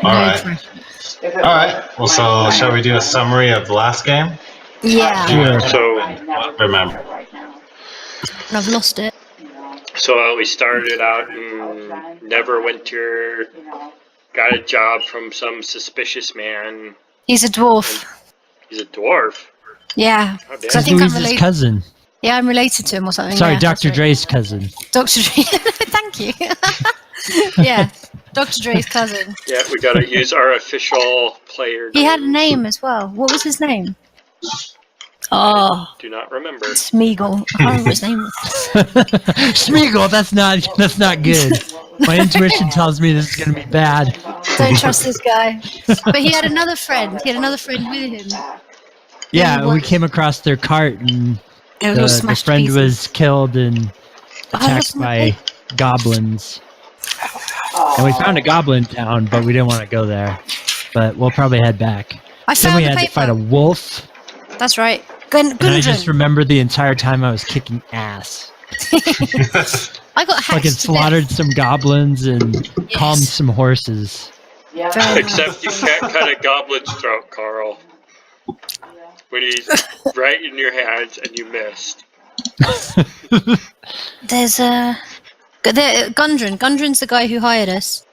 Alright. Alright, well, so shall we do a summary of the last game? Yeah. Sure. So, Remember. I've lost it. So we started out in Neverwinter, got a job from some suspicious man. He's a dwarf. He's a dwarf? Yeah. Oh, Because I damn. think I'm Louise's related. cousin. Yeah, I'm related to him or something. Sorry, yeah, Dr. that's right. Dre's cousin. Dr. Dre. Thank you. Yeah, Dr. Dre's cousin. Yeah, we gotta use our official player He had a names. name as well. What was his name? Oh, Do not remember. Smeagol. I can't remember his name. Smeagol, that's not good. My intuition tells me this is gonna be bad. Don't trust this guy. But he had another friend. He had another friend with him. Yeah, we came across their cart and And it was the smashed friend pieces. was killed and attacked wasn't by it? goblins. And we found a goblin town, but we didn't want to go there. But we'll probably head back. I Then found we the had to paper. fight a wolf. That's right. And I just Gundren. remember the entire time I was kicking ass. I got Fucking hacked to slaughtered some goblins and Yes. calmed some horses. Very Except you can't cut a goblin's throat, Carl. When he's right in your hands and you missed. There's Gundren. Gundren's the guy who hired us,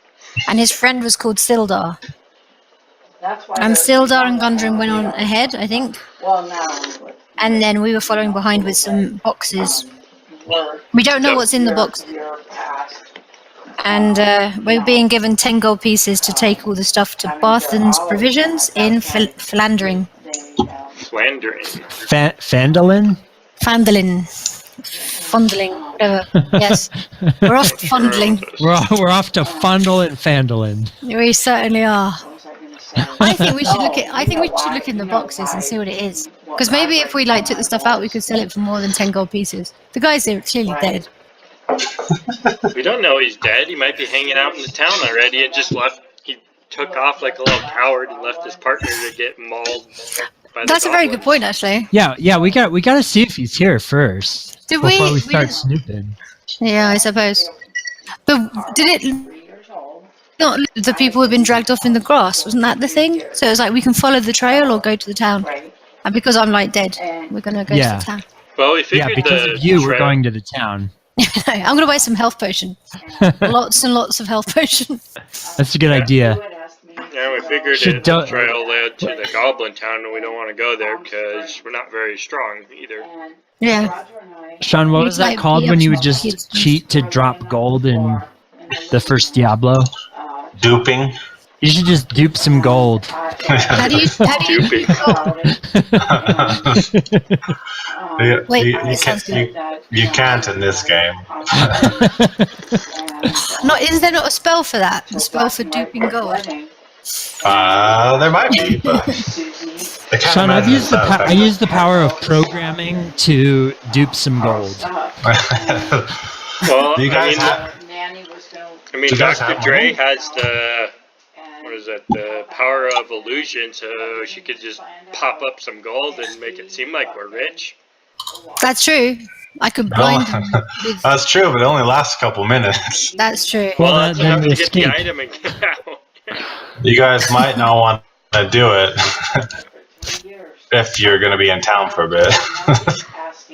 and his friend was called Sildar. And Sildar and Gundren went on ahead, I think, and then we were following behind with some boxes. We don't know what's in the box, and we were being given 10 gold pieces to take all the stuff to Barthen's Provisions in Philandering. Flandering. Phandelin? Fondling, whatever. Yes, we're off to fondling. We're off to Fundle and Phandelin. We certainly are. I think we should look in the boxes and see what it is. Because maybe if we took the stuff out, we could sell it for more than 10 gold pieces. The guy's clearly dead. We don't know he's dead. He might be hanging out in the town already and just left. He took off like a little coward and left his partner to get mauled by the That's a very goblins. good point, actually. Yeah, we got to see if he's here first Did before we- we start we- snooping. Yeah, I suppose. But did it not look at the people who've been dragged off in the grass? Wasn't that the thing? So it was like we can follow the trail or go to the town. And because I'm dead, we're gonna go Yeah. to the town. Well, we Yeah, figured because the of you, we're trail- going to the town. I'm gonna buy some health potion. Lots and lots of health potion. That's a good idea. Yeah, we figured Should the do- trail led to the goblin town and we don't want to go there because we're not very strong either. Yeah. Sean, what was that Like, called be when you would up just kids. cheat to drop gold in the first Diablo? Duping. You should just dupe some gold. How do you Stupid. Wait, you, this sounds can't, good. you can't in this game. Is there not a spell for that? A spell for duping gold? There might be, but I can't Sean, imagine it's that I used the power of programming to dupe some gold. effective. Well, Do you guys have? I mean, Do you guys Dr. have Dre money? has the power of illusion, so she could just pop up some gold and make it seem like we're rich. That's true. I could blind them with... That's true, but it only lasts a couple minutes. That's true. Well, That's then enough we to get the escape. item and get out. You guys might not want to do it if you're going to be in town for a bit.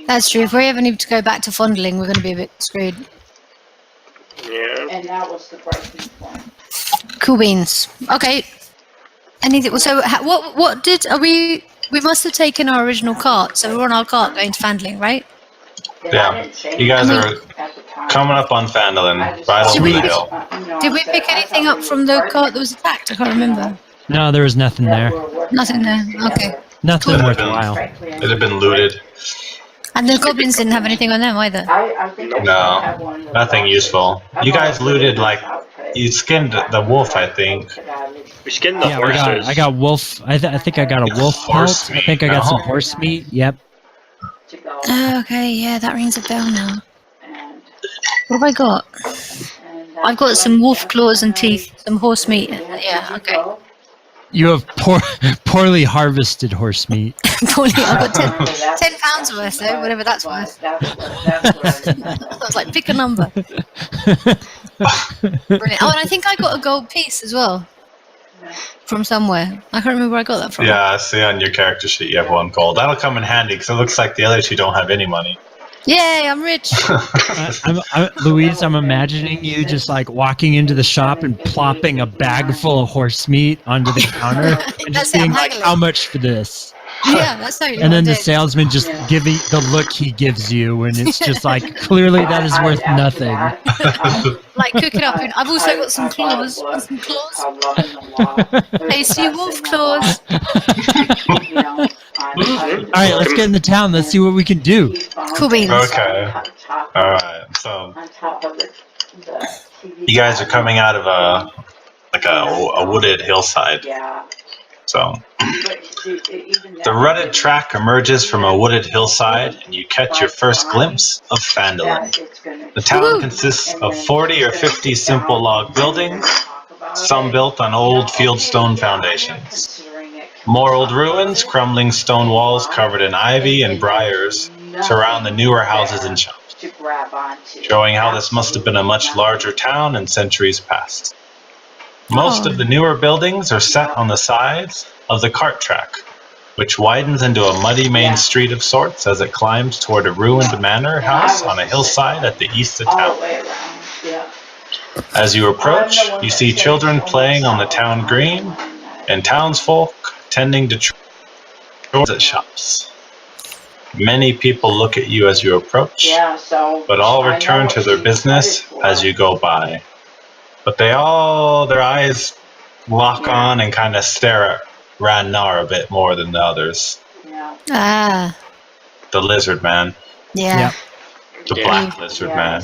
That's true. If we ever need to go back to fondling, we're going to be a bit screwed. Yeah. And that was the breaking point. Cool beans. Okay. Anything? So, what did are we? We must have taken our original cart, so we're on our cart going to Fandling, right? Yeah, you guys are coming up on Phandelin, right over the hill. Did we pick anything up from the cart that was attacked? I can't remember. No, there was nothing there. Nothing there. Okay. Nothing Cool. worthwhile. It had been looted. And the goblins didn't have anything on them either. I think I No, had one of nothing those. useful. You guys looted, you skinned the wolf, I think. We skinned the Yeah, horses. I got wolf. I think I got a wolf Horse pelt. I think I got meat, some no. horse meat. Yep. Okay, yeah, that rings a bell now. And- What have I got? and I've got some wolf claws and teeth, some horse meat. Yeah, okay. You have poorly harvested horse meat. Poorly, I've got 10 pounds worth, so whatever that's worth. That's what I was like, pick a number. Brilliant. Oh, and I think I got a gold piece as well from somewhere. I can't remember where I got that from. Yeah, I see on your character sheet you have 1 gold. That'll come in handy because it looks like the other 2 don't have any money. Yay, I'm rich. Louise, I'm imagining you just like walking into the shop and plopping a bag full of horse meat onto the counter and just That's it, being I'm like, haggling. "How much for this?" Yeah, that's totally And then what I the did. salesman just giving the look he gives you, and it's just like, clearly that is worth nothing. Like, cook it up. And I've also got some claws. Want some claws? Tasty wolf claws. All right, let's get into town. Let's see what we can do. Cool beans. Okay. Alright, so you guys are coming out of a wooded hillside. Yeah. So the rutted track emerges from a wooded hillside, and you catch your first glimpse of Phandelver. The town consists of 40 or 50 simple log buildings, some built on old fieldstone foundations. More old ruins, crumbling stone walls covered in ivy and briars surround the newer houses and shops, showing how this must have been a much larger town in centuries past. Most of the newer buildings are set on the sides of the cart track, which widens into a muddy main street of sorts as it climbs toward a ruined manor house on a hillside at the east of town. As you approach, you see children playing on the town green and townsfolk tending to chores at shops. Many people look at you as you approach, but all return to their business as you go by. But their eyes lock on and kind of stare at Ran Gnar a bit more than the others. Ah, The lizard man. yeah. The black lizard man.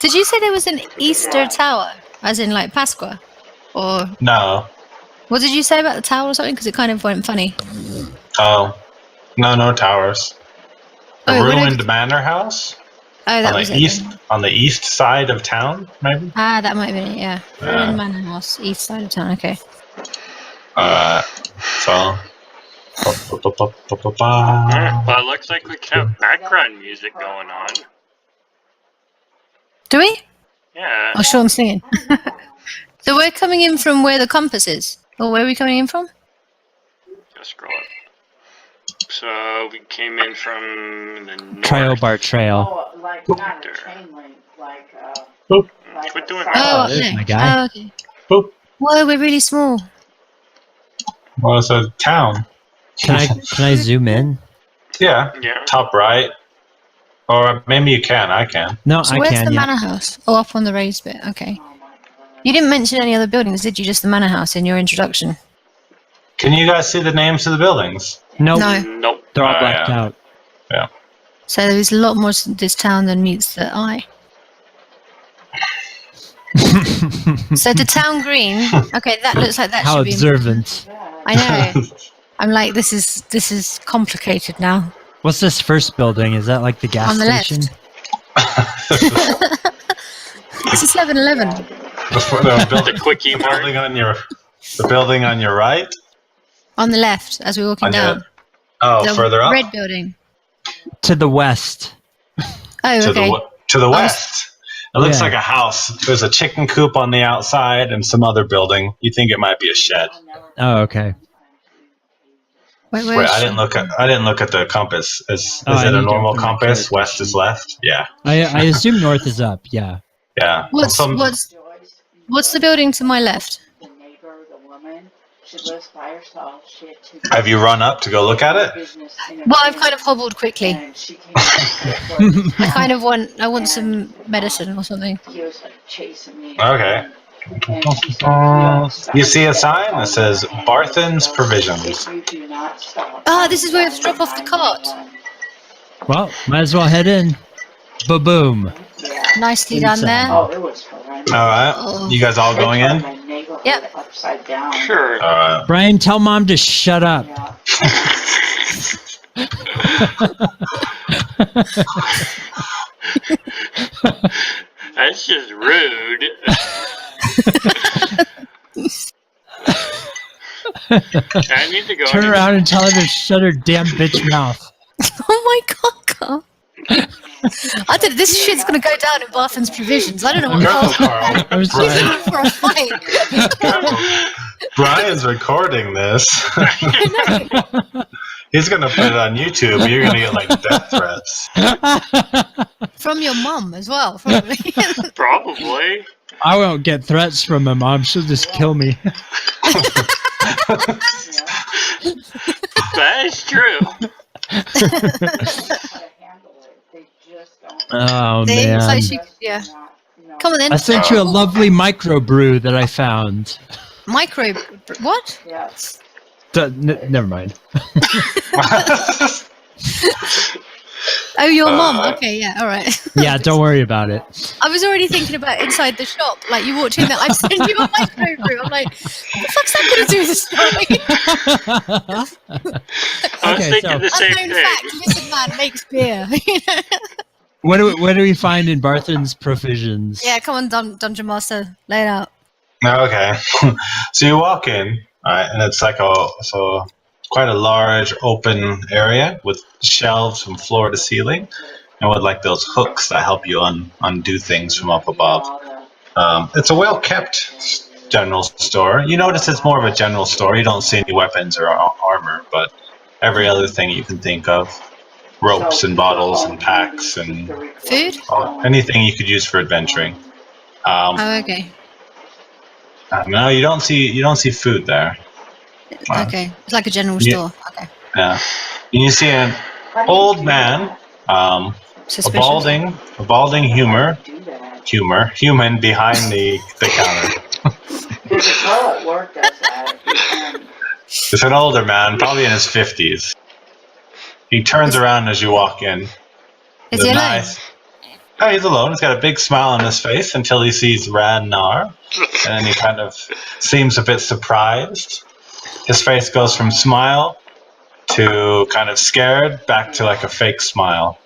Did you say there was an Easter tower? As in, like, Pasqua? Or No. what did you say about the tower or something? Because it kind of went funny. Oh. No towers. A Oh, ruined manor house? Oh, that was it. On the east side of town, maybe? Ah, that might have been it, yeah. Yeah. Ruined Manor House, east side of town, okay. So. Well, it looks like we can have background music going on. Do we? Yeah. Oh, sure, I'm singing. So we're coming in from where the compass is? Or where are we coming in from? Just scroll up. So we came in from the north. Trail bar trail. Like not a chain link, like Quit doing Oh, that. there's no. my guy. Oh, okay. Boop. Whoa, we're really small. Well, it's a town. Can I zoom in? Yeah. Yeah. Top right. Or maybe you can. I can. No, So I where's can. the Yeah. manor house? Oh, up on the raised bit, okay. You didn't mention any other buildings, did you? Just the manor house in your introduction? Can you guys see the names of the buildings? Nope. No. Nope. They're all Oh, blacked yeah. out. So there's a lot more to this town than meets the eye. So the town green, okay, that looks like that How should be. observant. I know. I'm like, this is complicated now. What's this first building? Is that like the gas On the left. station? It's a 7-Eleven. The quickie mark. The building on your right. On the left, as we're walking On your, down. The further up. red building. To the west. Oh, To okay. the west. It looks Yeah. like a house. There's a chicken coop on the outside and some other building. You think it might be a shed. Oh, okay. Wait, Wait, I didn't look at the compass. Is Oh, I it need a to normal open my compass? character West is sheet. left? Yeah. I assume north is up. Yeah. Yeah. What's the building to my left? the neighbor, the woman, she lives by herself. She had 2 Have you run up to go look at it? business in Well, I've kind of hobbled quickly. and she came back I want some medicine or something. he was like chasing me. Okay. And she said, You see a sign that says Barthen's Provisions. "You do not stop." Ah, this is where we have to drop off the cart. Well, might as well head in. Ba-boom. Yeah. Nicely done there. Oh, it was horrendous. All right. You guys all going in? My neighborhood Yep. upside down. Sure. Brian, tell mom to shut up. Yeah. That's just rude. I need to go. Turn around and tell her to shut her damn bitch mouth. Oh my god, Carl. I did. This shit's gonna go down in Barthen's provisions. I don't know what Careful, Carl. Carl. I'm sorry. He's in for a fight. Brian's recording this. He's gonna put it on YouTube. You're gonna get like death threats. From your mum as well, probably. Probably. I won't get threats from my mom. She'll just kill me. That is true. Oh, See? man. It's like yeah. Come on then. I sent you a lovely microbrew that I found. Micro. What? Never mind. Oh, your mum. Okay, yeah, all right. Yeah, don't worry about it. I was already thinking about inside the shop. Like you walked in there, I've sent you a microbrew. I'm like, what the fuck's that going to do with the story? I was thinking the same Unknown thing. fact: lizard man makes beer. What do we find in Barthen's provisions? Yeah, come on, Dungeon Master, lay it out. Okay. So you walk in, right, and it's like quite a large open area with shelves from floor to ceiling, and with like those hooks that help you undo things from up above. It's a well-kept general store. You notice it's more of a general store. You don't see any weapons or armor, but every other thing you can think of. Ropes and bottles and packs and Food? anything you could use for adventuring. Oh, okay. No, you don't see food there. Okay, it's like a general store. Okay. Yeah. And you see an old man, a Suspicious. balding human behind the counter. It's an older man, probably in his 50s. He turns around as you walk in. Is he alone? Oh, he's alone. He's got a big smile on his face until he sees Ran Gnar, and then he kind of seems a bit surprised. His face goes from smile to kind of scared back to like a fake smile.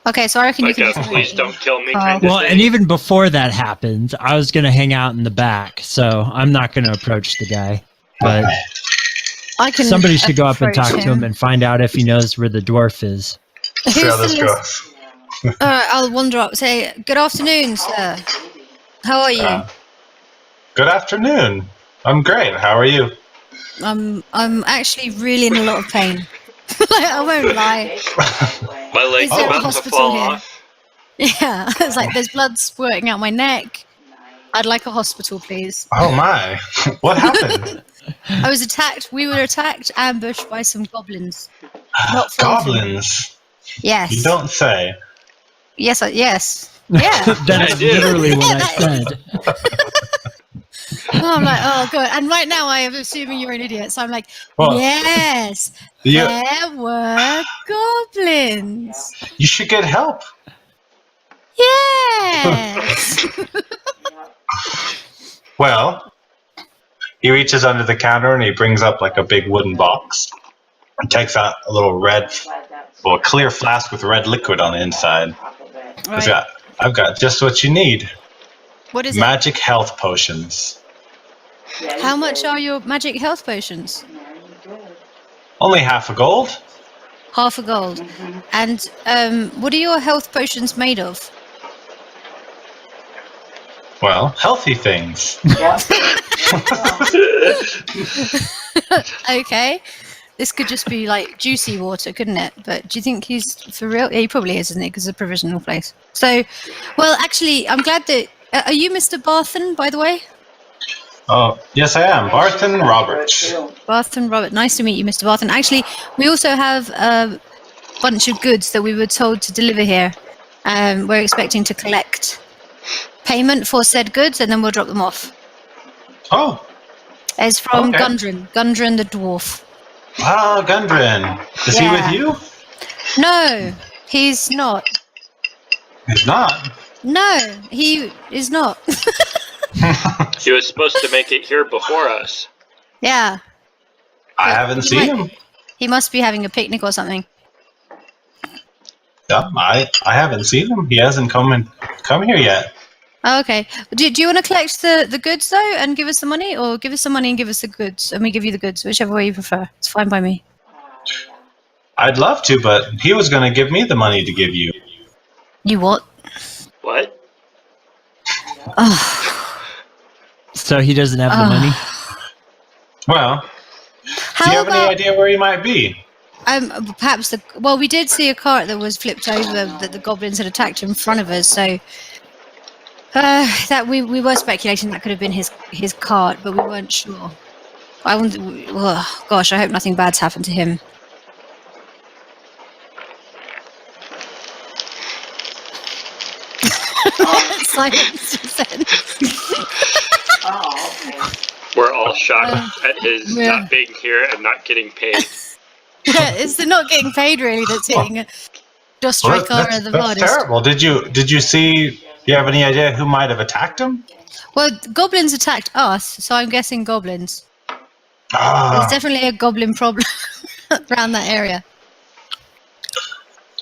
Okay, so I reckon Like you a can. please don't kill me Oh. kind of Well, thing. and even before that happened, I was going to hang out in the back, so I'm not going to approach the guy. But I can. somebody should go up and approach talk to him and find out if he knows where the dwarf is. Who's See how the this list? goes. Alright, I'll wander up. Say, good afternoon, sir. How are you? Good afternoon. I'm great. How are you? I'm actually really in a lot of pain. Like, I won't lie. My leg's Is there a about to hospital fall here? off. Yeah, it's like there's blood squirting out my neck. I'd like a hospital, please. Oh my! What happened? I was attacked. We were attacked, ambushed by some goblins. Not Fulton. Goblins. Yes. You don't say. Yes. Yes. Yeah. That's I did. literally what I Yeah, said. Oh, I'm like, oh god. And right now I am assuming you're an idiot. So I'm like, Well, yes, You, there were goblins. you should get help. Yes. Well, he reaches under the counter and he brings up like a big wooden box and takes out a little clear flask with red liquid on the inside. Right. I've got just what you need. What is it? Magic health potions. How much are your magic health potions? Only half a gold. Half a gold. And what are your health potions made of? Well, healthy things. Okay. This could just be like juicy water, couldn't it? But do you think he's for real? Yeah, he probably is, isn't it? Because it's a provisional place. So, well, actually, I'm glad that. Are you Mr. Barthen, by the way? Oh, yes, I am. Barthen Roberts. Barthen Robert. Nice to meet you, Mr. Barthen. Actually, we also have a bunch of goods that we were told to deliver here. We're expecting to collect payment for said goods, and then we'll drop them off. Oh, It's from Okay. Gundren the dwarf. ah, Gundren. Is he with you? No, he's not. He's not. No, he is not. He was supposed to make it here before us. Yeah, I haven't seen him. he must be having a picnic or something. Yeah, I haven't seen him. He hasn't come here yet. Oh, okay. Do you want to collect the goods though, and give us the money, or give us some money and give us the goods, and we give you the goods, whichever way you prefer. It's fine by me. I'd love to, but he was going to give me the money to give you. You what? What? Oh. So he doesn't have the money? Well, do you have any idea where he might be? Perhaps we did see a cart that was flipped over that the goblins had attacked in front of us, so that we were speculating that could have been his cart, but we weren't sure. I wonder, gosh, I hope nothing bad's happened to him. Silence just said. Oh, okay. We're all shocked at his not being here and not getting paid. Yeah, it's the not getting paid really that's hitting Dosdrekara the That's hardest. terrible. Did you see? Do you have any idea who might have attacked him? Well, goblins attacked us, so I'm guessing goblins. There's Ah, definitely a goblin problem around that area.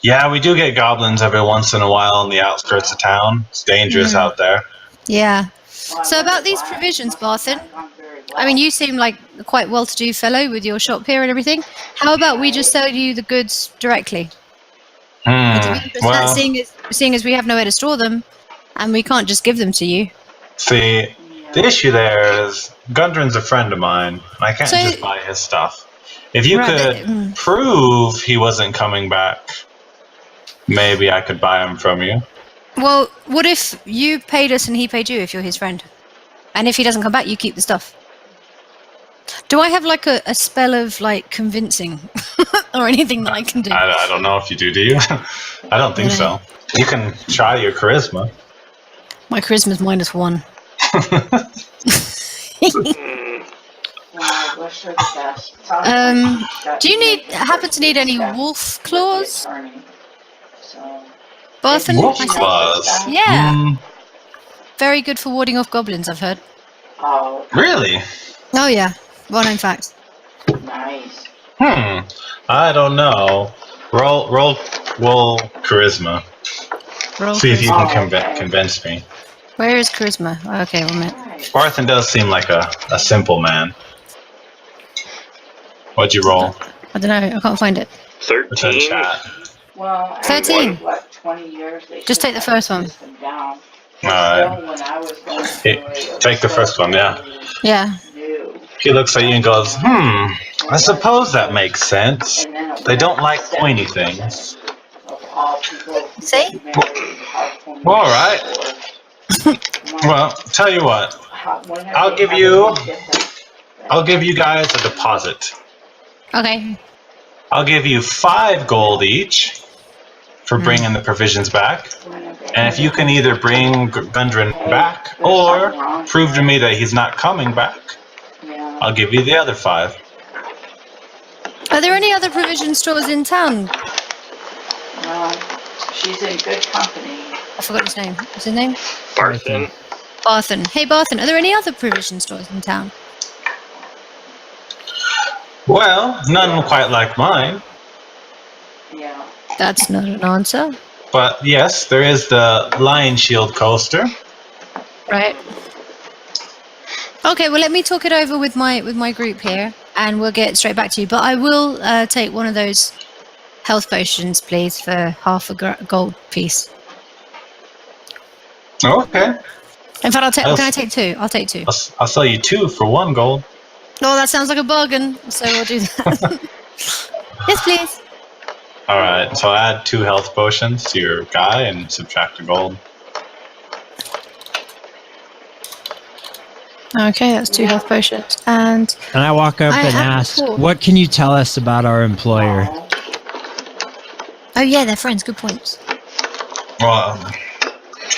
yeah, we do get goblins every once in a while on the outskirts of town. It's dangerous out there. Yeah. So about these provisions, Barthen, I mean, you seem like a quite well-to-do fellow with your shop here and everything. How about we just sell you the goods directly? Would you be interested in that, seeing as we have nowhere to store them, and we can't just give them to you? See, the issue there is Gundren's a friend of mine. I can't just buy his stuff. If you could prove he wasn't coming back, maybe I could buy him from you. Well, what if you paid us and he paid you if you're his friend? And if he doesn't come back, you keep the stuff. Do I have like a spell of like convincing or anything that I can do? I don't know if you do you? I don't think so. You can try your charisma. My charisma's -1. Well, I wish her the best. Do you happen to need any wolf claws? Barthen? Wolf claws? Yeah. Very good for warding off goblins, I've heard. Oh, Oh Really? yeah. Well known fact. nice. I don't know. Roll charisma. Roll See if you charisma. can convince me. Where is charisma? Oh, okay, 1 minute. Barthen does seem like a simple man. What'd you roll? I don't know. I can't find it. It's in 13. chat. Well, 13. What, 20 years they Just take the first one. Down. Alright. When I was going through Take the first one, yeah. Yeah. new. He looks at you and goes, I suppose that makes sense. They don't like pointy things. Of all people See? Alright. Well, tell you what. I'll give you guys a deposit. Okay. I'll give you 5 gold each for bringing the provisions back. And if you can either bring Gundren back or prove to me that he's not coming back, I'll give you the other 5. Are there any other provision stores in town? She's in good company. I forgot his name. What's his name? Barthen. Barthen. Hey, Barthen, are there any other provision stores in town? Well, none quite like mine. Yeah. That's not an answer. But yes, there is the Lion Shield coaster. Right. Okay, well, let me talk it over with my group here, and we'll get straight back to you. But I will take one of those health potions, please, for half a gold piece. Okay. In fact, can I take 2? I'll take 2. I'll sell you 2 for 1 gold. Oh, that sounds like a bargain. So we'll do that. Yes, please. Alright, so add 2 health potions to your guy and subtract a gold. Okay, that's 2 health potions. And I walk up and ask, what can you tell us about our employer? oh yeah, they're friends. Good points. Well,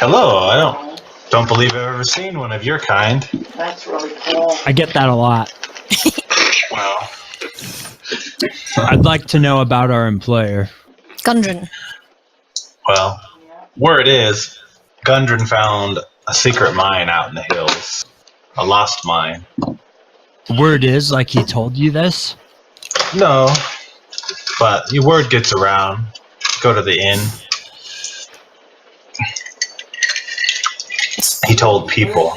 hello. I don't believe I've ever seen one of your kind. That's really cool. I get that a lot. Well, I'd like to know about our employer. Gundren. well, word is, Gundren found a secret mine out in the hills. A lost mine. Word is, like he told you this? No, but your word gets around. Go to the inn. He told people.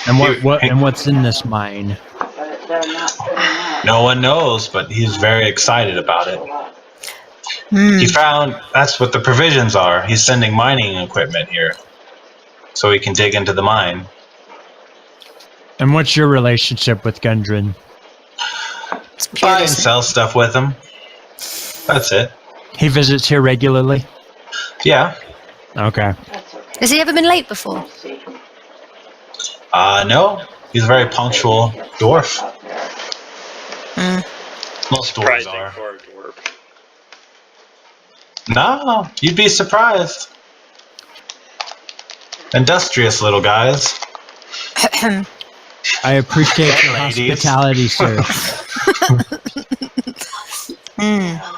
And what's in this mine? No one knows, but he's very excited about it. He found that's what the provisions are. He's sending mining equipment here, so he can dig into the mine. And what's your relationship with Gundren? Buy and sell stuff with him. That's it. He visits here regularly? Yeah. Okay. Has he ever been late before? No. He's a very punctual dwarf. Most dwarves Surprising are. for a dwarf. No, you'd be surprised. Industrious little guys. I appreciate your Ladies. hospitality, sir.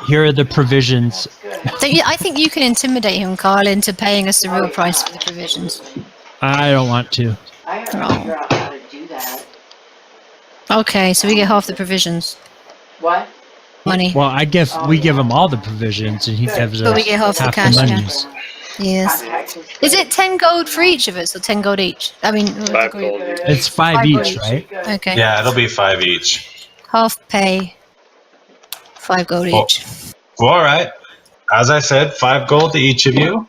Here are the provisions. I think you can intimidate him, Karl, into paying us the real price for the provisions. I don't want to. I gotta figure out how to do that. Okay, so we get half the provisions. What? Money. Well, we give him all the provisions, and he gives But us we get half the half cash, the yeah. monies. Yes. Is it 10 gold for each of us, or 10 gold each? I mean, 5 gold. It's 5 5 each, each. right? Okay. Yeah, it'll be 5 each. Half pay, 5 gold Oh. each. Well, all right. As I said, 5 gold to each of you.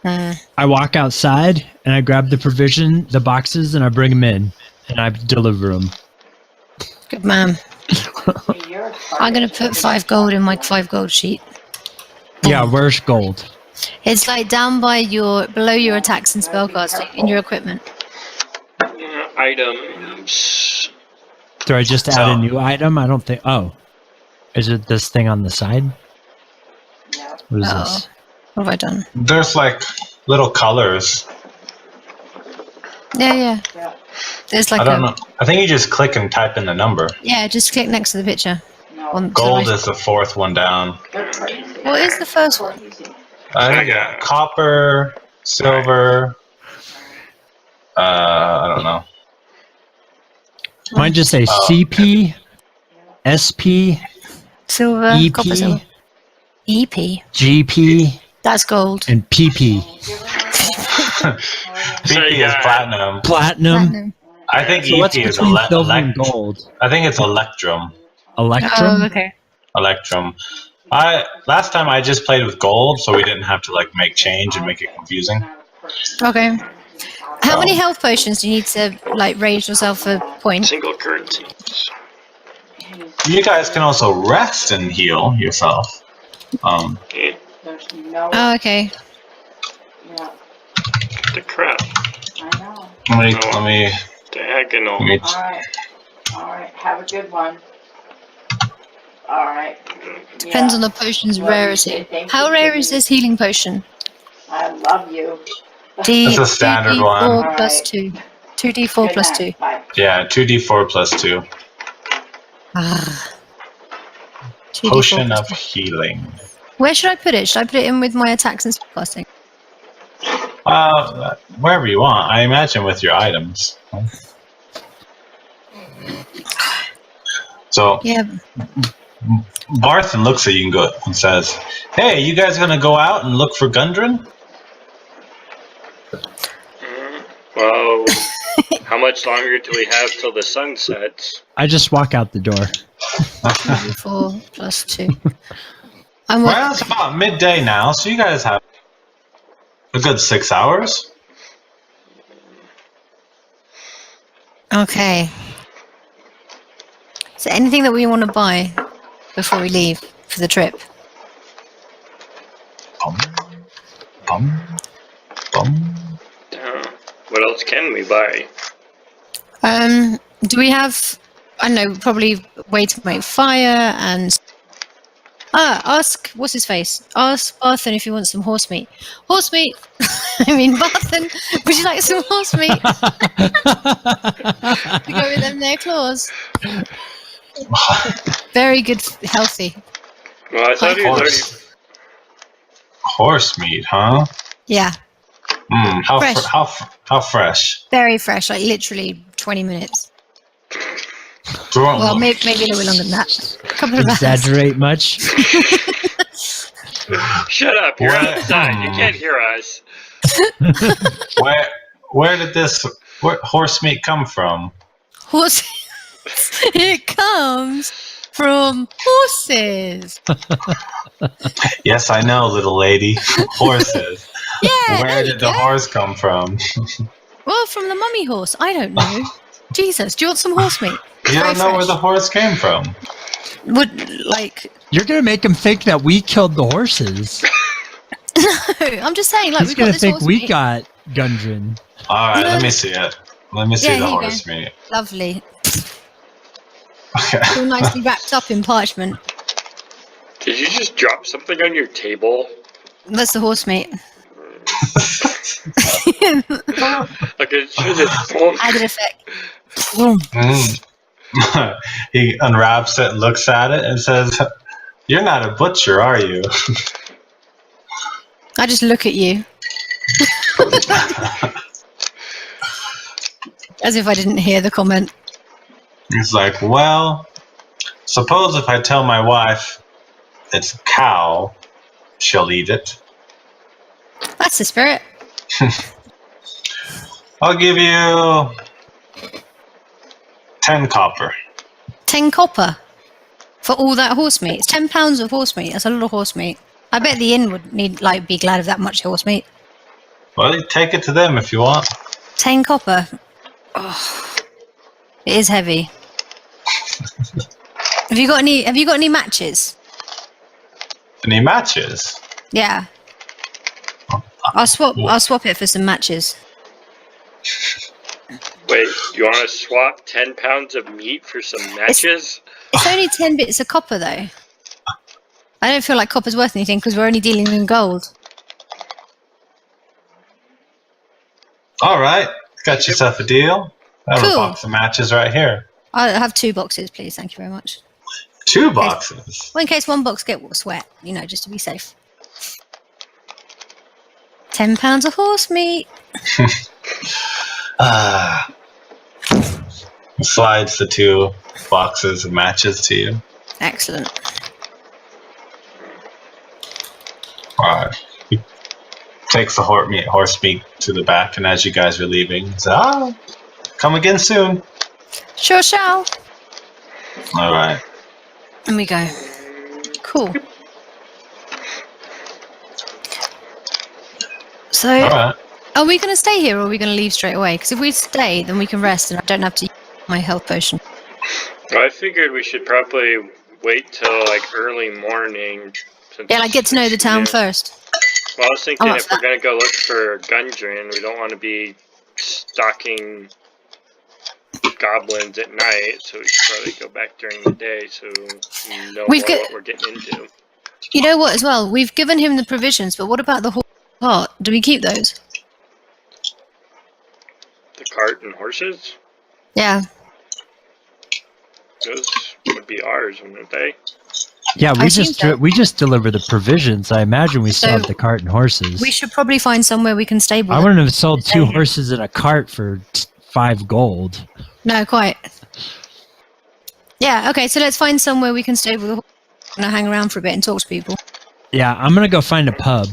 I walk outside, and I grab the boxes, and I bring them in, and I deliver them. Good man. I'm gonna put 5 gold in my 5 gold sheet. Yeah, where's gold? It's like down by below your attacks and spellcards in your equipment. Items. Do I just add a new item? I don't think... Oh. Is it this thing on the side? What is this? What have I done? There's like little colors. Yeah. There's like I don't know. I think you just click and type in the number. Yeah, just click next to the picture. Gold is the 4th one down. What is the first one? I got copper, silver. I don't know. Mine just say CP, SP, Silver, EP, copper, silver. EP. GP, That's gold. and PP. BP is platinum. Platinum. I think So what's EP is between silver and gold? I think it's electrum. Electrum? Oh, okay. Electrum. Last time I just played with gold, so we didn't have to like make change and make it confusing. Okay. How many health potions do you need to like raise yourself a point? Single currency. You guys can also rest and heal yourself. Okay. Oh, okay. The crap. Let me. Diagonal. Alright, have a good one. Alright. Depends on the potion's rarity. How rare is this healing potion? I love you. It's a standard 2d4 one. plus 2. 2d4 plus 2. Bye. Yeah, 2d4 plus 2. 2d4 Potion plus of 2. healing. Where should I put it? Should I put it in with my attacks and spellcasting? Wherever you want. I imagine with your items. So Yeah. Barthen looks at you and says, "Hey, you guys gonna go out and look for Gundren?" Well, how much longer do we have till the sun sets? I just walk out the door. 2d4 plus 2. Well, it's about midday now, so you guys have a good 6 hours. Okay. Is there anything that we want to buy before we leave for the trip? Bum, bum, bum. What else can we buy? Do we have, I don't know, probably a way to make fire and... ask, what's his face? Ask Barthen if he wants some horse meat. Horse meat! I mean, Barthen, would you like some horse meat? To go with them their claws. Very good, healthy. Well, I thought he was already... Horse meat, huh? Yeah, How Fresh. How fresh? very fresh, like literally 20 minutes. Well, Well, maybe a little bit longer than that. A couple of hours. Exaggerate much? Shut up, you're What? outside, you can't hear us. where did this horse meat come from? Horse. Here it comes. from horses. Yes, I know, little lady. Horses. Yeah, Where there you did the go. horse come from? Well, from the mummy horse. I don't know. Jesus, do you want some horse meat? It's You very don't know where fresh. the horse came from. You're gonna make him think that we killed the horses. No, I'm just saying, like, He's we've got gonna this think horse we meat. got Gundren. All right, No. let me see it. Let me see Yeah, the here you horse go. meat. Lovely. Okay. All nicely wrapped up in parchment. Did you just drop something on your table? That's the horse meat. Like it should have. Added effect. He unwraps it, looks at it, and says, "You're not a butcher, are you?" I just look at you. As if I didn't hear the comment. He's like, "Well, suppose if I tell my wife it's a cow, she'll eat it. That's the spirit. I'll give you 10 copper." 10 copper for all that horse meat. It's 10 pounds of horse meat. That's a lot of horse meat. I bet the inn would be glad of that much horse meat. Well, you take it to them if you want. 10 copper. Oh, it is heavy. Have you got any matches? Any matches? Yeah. I'll swap it for some matches. Wait, you want to swap 10 pounds of meat for some matches? It's only 10 bits of copper though. I don't feel like copper's worth anything because we're only dealing in gold. All right, got yourself a deal. I have Cool. a box of matches right here. I'll have 2 boxes, please. Thank you very much. 2 boxes. Well, in case one box gets wet, just to be safe. 10 pounds of horse meat. Slides the 2 boxes of matches to you. Excellent. Alright. He takes the horse meat to the back, and as you guys are leaving, he says, come again soon. Sure shall. Alright. And we go. Cool. So, Alright. are we going to stay here or are we going to leave straight away? Because if we stay, then we can rest and I don't have to use my health potion. I figured we should probably wait till like early morning. Yeah, like get to know the town first. Well, I was thinking what's if we're going to go look for Gundren, we don't want to be stalking goblins at night, so we should probably go back during the day so we know what we're getting into. You know what, as well? We've given him the provisions, but what about the cart? Do we keep those? The cart and horses? Yeah. Those would be ours, wouldn't they? Yeah, I assume so. we just deliver the provisions. I imagine we still have the cart and horses. We should probably find somewhere we can stable I them. wouldn't have sold 2 horses and a cart for 5 gold. No, quite. Yeah, okay, so let's find somewhere we can stable the horse and hang around for a bit and talk to people. Yeah, I'm gonna go find a pub.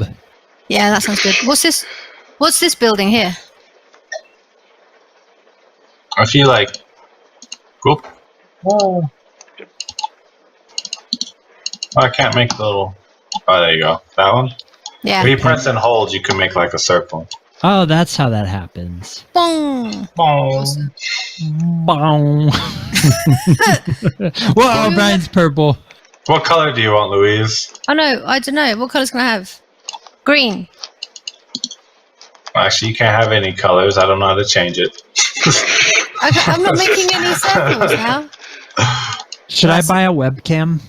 Yeah, that sounds good. What's this building here? If you whoop. Oh, I can't make the little. Oh, there you go. That one? Yeah. If you press and hold, you can make like a circle. Oh, that's how that happens. Bong! Boom. Boom. Whoa, Brian's purple. What color do you want, Louise? Oh no, I don't know. What colours can I have? Green. Actually, you can't have any colors. I don't know how to change it. I'm not making any circles now. Should I buy a webcam?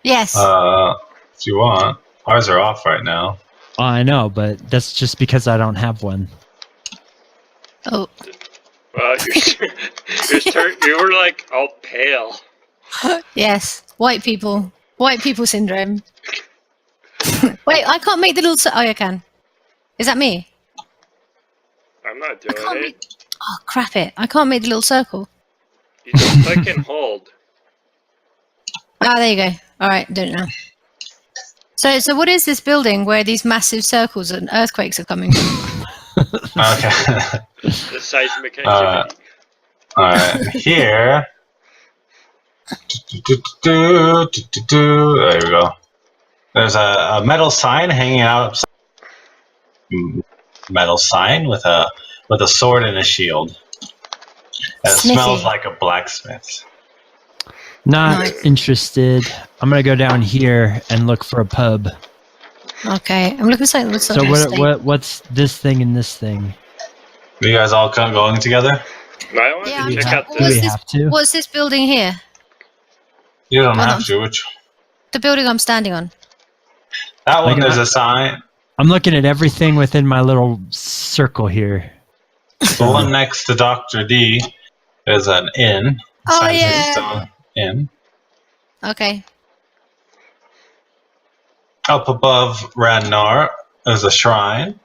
Yes. If you want. Ours are off right now. Oh, I know, but that's just because I don't have one. Oh. Well, you were like all pale. Yes. White people syndrome. Wait, I can't make the little... Oh, I can. Is that me? I'm not doing it. Oh, crap it. I can't make the little circle. You just click and hold. Ah, there you go. Alright, do it now. So what is this building where these massive circles and earthquakes are coming from? Okay. The seismic activity. Alright. Here There we go. There's a metal sign hanging out. Metal sign with a sword and a shield. And it smells like a blacksmith. Not interested. I'm gonna go down here and look for a pub. Okay, I'm looking for something that looks like So what's this thing and this thing? Are you guys all kind of going together? I want Yeah, to check out Do we this. have to? What's this building here? You don't Hold have on. to. Which The building I'm standing on. that one? Like There's a sign. I'm looking at everything within my little circle here. The one next to Dr. D is an inn. Oh, Sign says yeah. Stone Inn. Okay. Up above Ran Gnar is a shrine.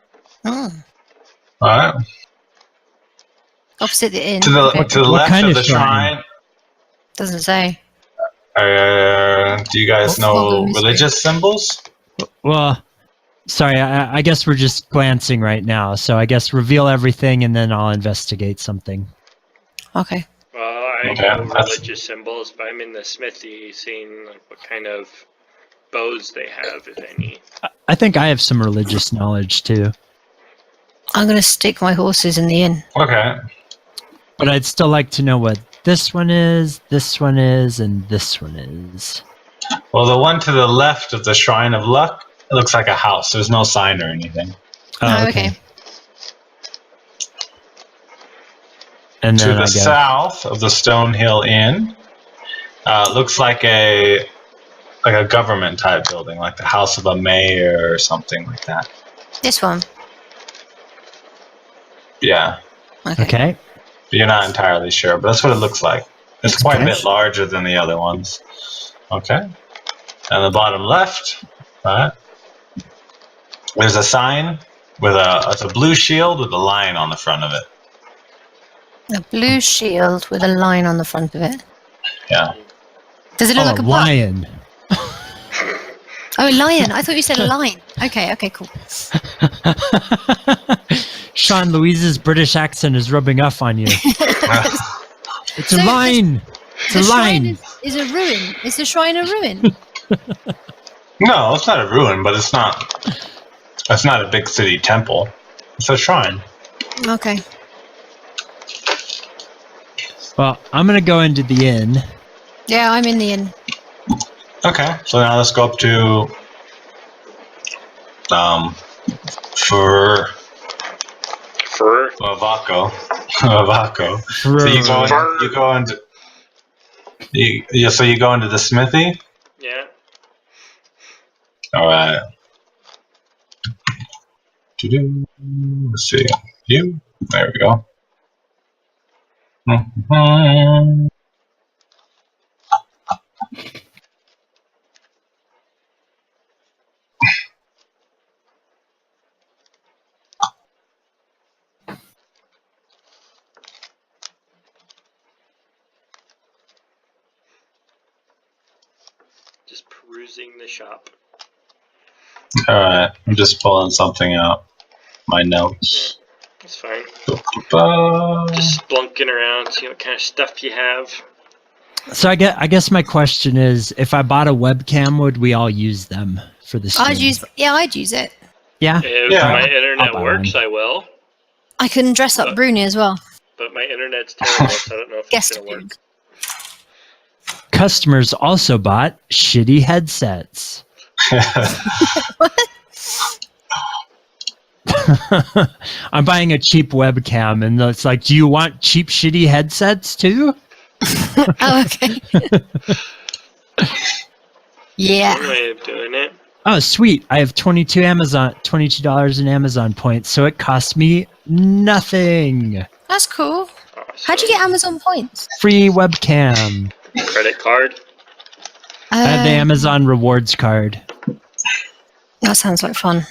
Oh. All right. Opposite the inn. To the Okay. to the What left kind of of the shrine? shrine. Doesn't say. Do you guys know Follow me, religious symbols? Well, sorry, I guess we're just glancing right now. So I guess reveal everything and then I'll investigate something. Okay. Well, I Okay, know that's- religious symbols, but I'm in the smithy seeing like what kind of bows they have, if any. I think I have some religious knowledge too. I'm going to stick my horses in the inn. Okay. But I'd still like to know what this one is, and this one is. Well, the one to the left of the Shrine of Luck, it looks like a house. There's no sign or anything. Oh, okay. And To then the I guess south of the Stone Hill Inn, looks like a government type building, like the house of a mayor or something like that. This one. Yeah, okay. you're not entirely sure, but that's what it looks like. It's quite a Okay. bit larger than the other ones. Okay. And the bottom left, right, there's a sign with it's a blue shield with a lion on the front of it. A blue shield with a line on the front of it. Yeah. Does it look like a pub? lion. Oh, a lion. I thought you said a line. Okay, cool. Sean, Louise's British accent is rubbing off on you. It's So a line. It's The a shrine line. is a ruin. Is the shrine a ruin? No, it's not a ruin, but it's not a big city temple. It's a shrine. Okay. Well, I'm gonna go into the inn. Yeah, I'm in the inn. Okay, so now let's go up to for Mavacko. Mavacko. So you go into the smithy? Yeah. Alright. Let's see. You? There we go. Just perusing the shop. Alright, I'm just pulling something out. My notes. That's fine. Ba-ba. Just splunking around, see what kind of stuff you have. So I guess my question is, if I bought a webcam, would we all use them for the stream? I'd use it. Yeah. If Yeah. my I'll internet buy works, one. I will. I can dress up Bruni as well. But my internet's terrible, so I don't know if it's Guest going to work. Customers also bought shitty headsets. I'm buying a cheap webcam, and it's like, do you want cheap, shitty headsets too? Oh, okay. Yeah. One way of doing it. Oh, sweet! I have $22 in Amazon points, so it cost me nothing. That's cool. Awesome. How'd you get Amazon points? Free webcam. Credit card? I have the Amazon rewards card. That sounds like fun.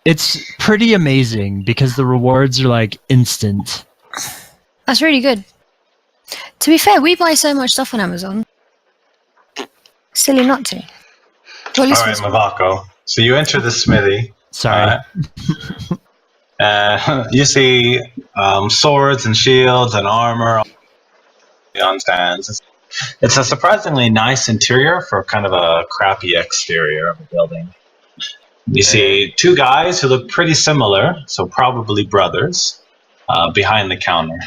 It's pretty amazing because the rewards are like instant. That's really good. To be fair, we buy so much stuff on Amazon. Silly not to. Well, at least Alright, Mavacko. So you enter the smithy. Sorry. You see swords and shields and armor on stands. It's a surprisingly nice interior for kind of a crappy exterior of a building. You see two guys who look pretty similar, so probably brothers, behind the counter.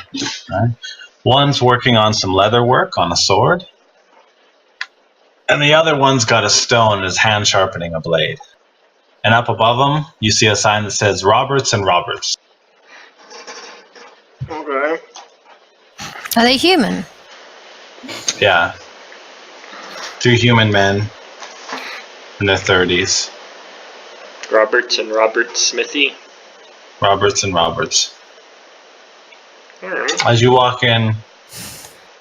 Right? One's working on some leather work on a sword, and the other one's got a stone in his hand sharpening a blade. And up above them, you see a sign that says Roberts and Roberts. Okay. Are they human? Yeah. Two human men in their 30s. Roberts and Robert Smithy. Roberts and Roberts. Alright. As you walk in,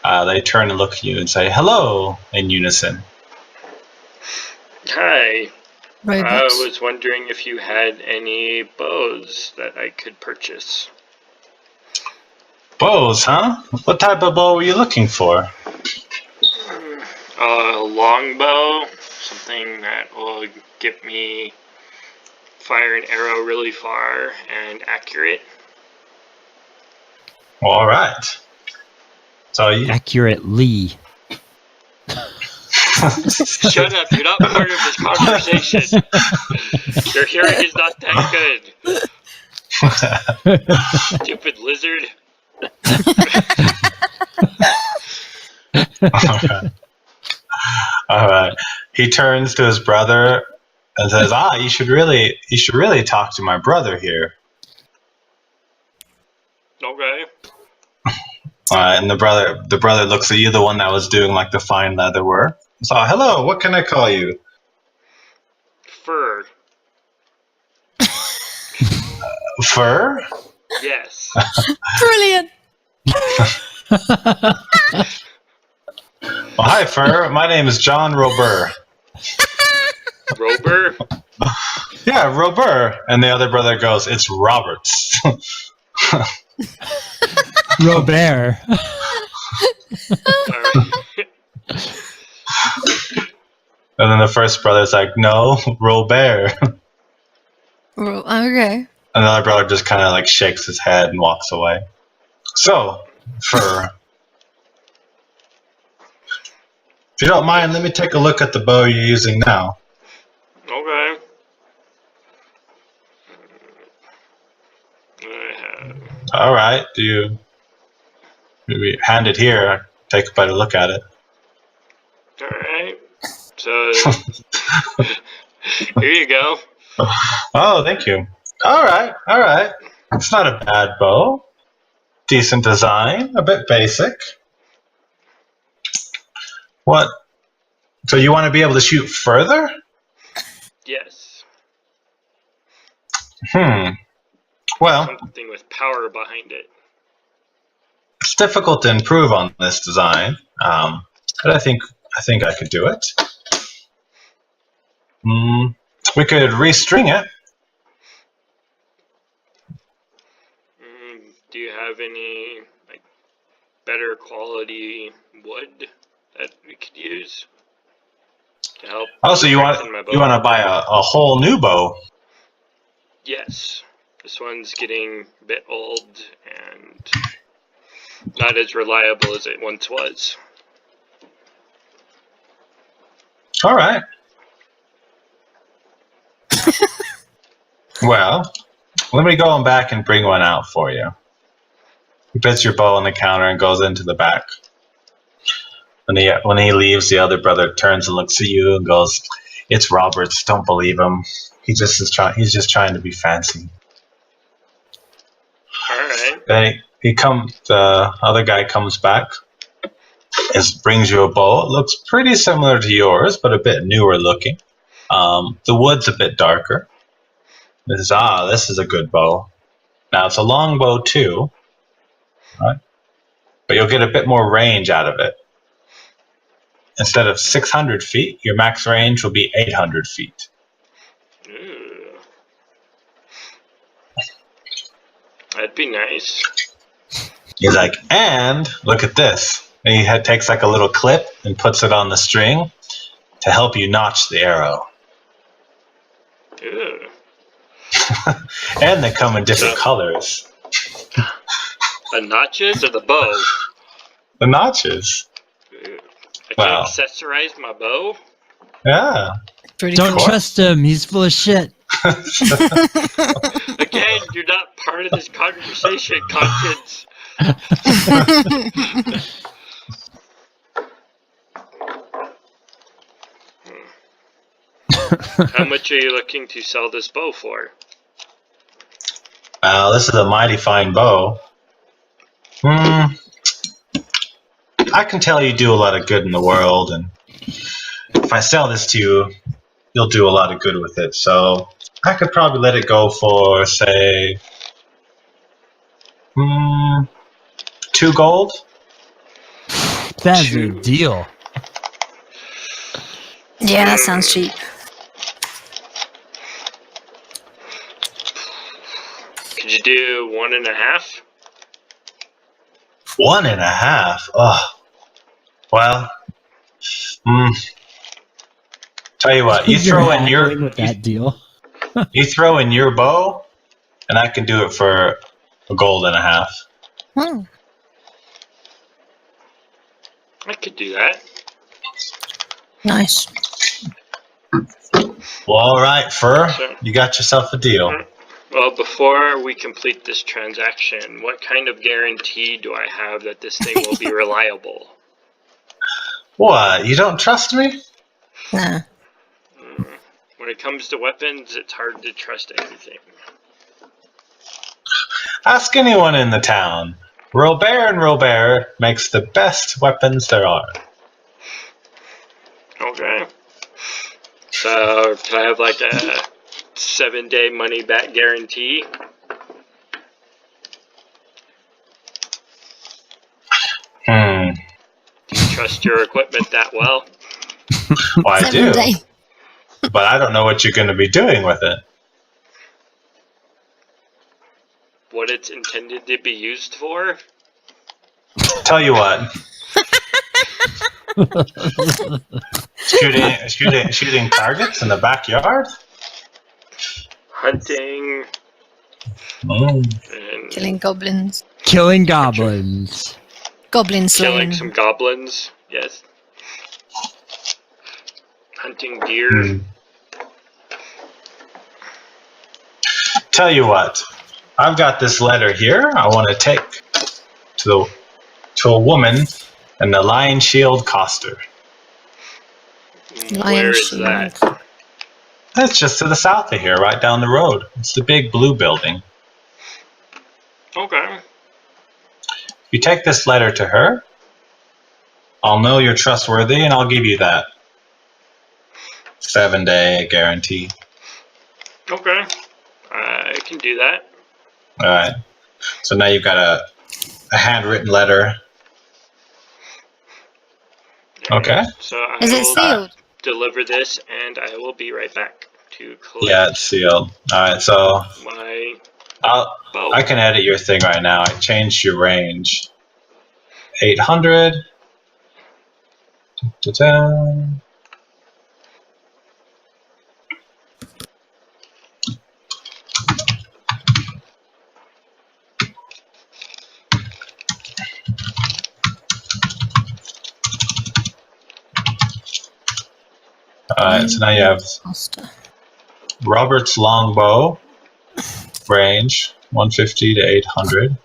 they turn and look at you and say, hello, in unison. Hi. Robots. I was wondering if you had any bows that I could purchase. Bows, huh? What type of bow were you looking for? A longbow, something that will get me fire an arrow really far and accurate. All right. So you... Accurately. Shut up, you're not part of this conversation. Your hearing is not that good. Stupid lizard. All right. He turns to his brother and says, you should really talk to my brother here. Okay. And the brother looks at you, the one that was doing like the fine leather work. So, hello, what can I call you? Fur. Fur? Yes. Brilliant. Well, hi, Fur. My name is John Robert. Rober? Yeah, Robert. And the other brother goes, it's Roberts. Robert. And then the first brother's like, no, Robert. Okay. And the other brother just kind of like shakes his head and walks away. So, Fur, if you don't mind, let me take a look at the bow you're using now. Okay. All right. Do you maybe hand it here? Take a better look at it. Alright. So, here you go. Oh, thank you. All right. It's not a bad bow. Decent design, a bit basic. What? So you want to be able to shoot further? Yes. Well, Something with power behind it. it's difficult to improve on this design, but I think I could do it. We could restring it. Do you have any like better quality wood that we could use to help? Oh, so you want strengthen my bow? to buy a whole new bow? Yes. This one's getting a bit old and not as reliable as it once was. All right. Well, let me go on back and bring one out for you. He puts your bow on the counter and goes into the back. When he leaves, the other brother turns and looks at you and goes, "It's Roberts. Don't believe him. He's just trying to be fancy." All right. The other guy comes back, brings you a bow. It looks pretty similar to yours, but a bit newer looking. The wood's a bit darker. This is a good bow. Now it's a long bow too, right? But you'll get a bit more range out of it. Instead of 600 feet, your max range will be 800 feet. Ooh. That'd be nice. He's like, and look at this. And he takes like a little clip and puts it on the string to help you notch the arrow. Ooh. And they come in different colors. The notches or the bow? The notches. Ooh. to accessorize my bow? Yeah. Don't trust him. He's full of shit. Again, you're not part of this conversation, conscience. How much are you looking to sell this bow for? This is a mighty fine bow. I can tell you do a lot of good in the world, and if I sell this to you, you'll do a lot of good with it. So I could probably let it go for, say, 2 gold. That's a deal. Yeah, that sounds cheap. Could you do 1.5? 1.5? Oh. Well, tell you what, you throw in your with that deal. You throw in your bow, and I can do it for 1.5 gold. I could do that. Nice. Well, all right, Frur. So, You got yourself a deal. Well, before we complete this transaction, what kind of guarantee do I have that this thing will be reliable? What? You don't trust me? Nah. When it comes to weapons, it's hard to trust anything. Ask anyone in the town. Robert makes the best weapons there are. Okay. So, can I have like a 7-day money-back guarantee? Do you trust your equipment that well? Well, I do. 7 day. But I don't know what you're going to be doing with it. What it's intended to be used for? Tell you what. shooting targets in the backyard? Hunting. And Killing goblins. Killing goblins. Goblin slaying. killing some goblins, yes. Hunting deer. Tell you what. I've got this letter here I want to take to a woman in the Lion Shield Coster. Where is that? That's just to the south of here, right down the road. It's the big blue building. Okay. If you take this letter to her, I'll know you're trustworthy and I'll give you that 7-day guarantee. Okay. I can do that. Alright. So now you've got a handwritten letter. Okay. So I Is it will sealed? deliver this and I will be right back to collect Yeah, it's sealed. Alright, so my bow. I can edit your thing right now. I changed your range. 800. Da-da-da. Alright, so now you have Robert's longbow, range 150 to 800.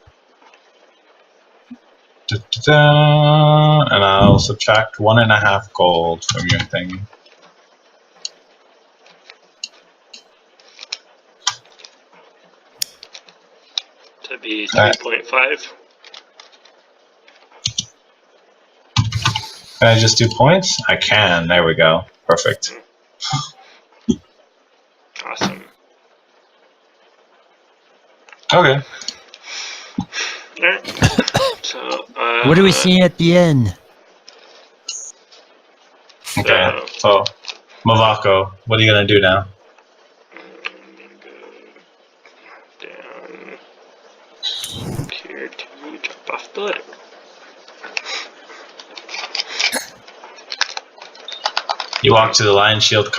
Da-da-da. And I'll subtract 1.5 gold from your thing. To be 3.5. Can I just do points? I can. There we go. Perfect. Awesome. Okay. Alright. So, What do we see at the end? Okay. So, Mavacko, what are you going to do now? Down here to drop off the letter. You walk to the Lion Shield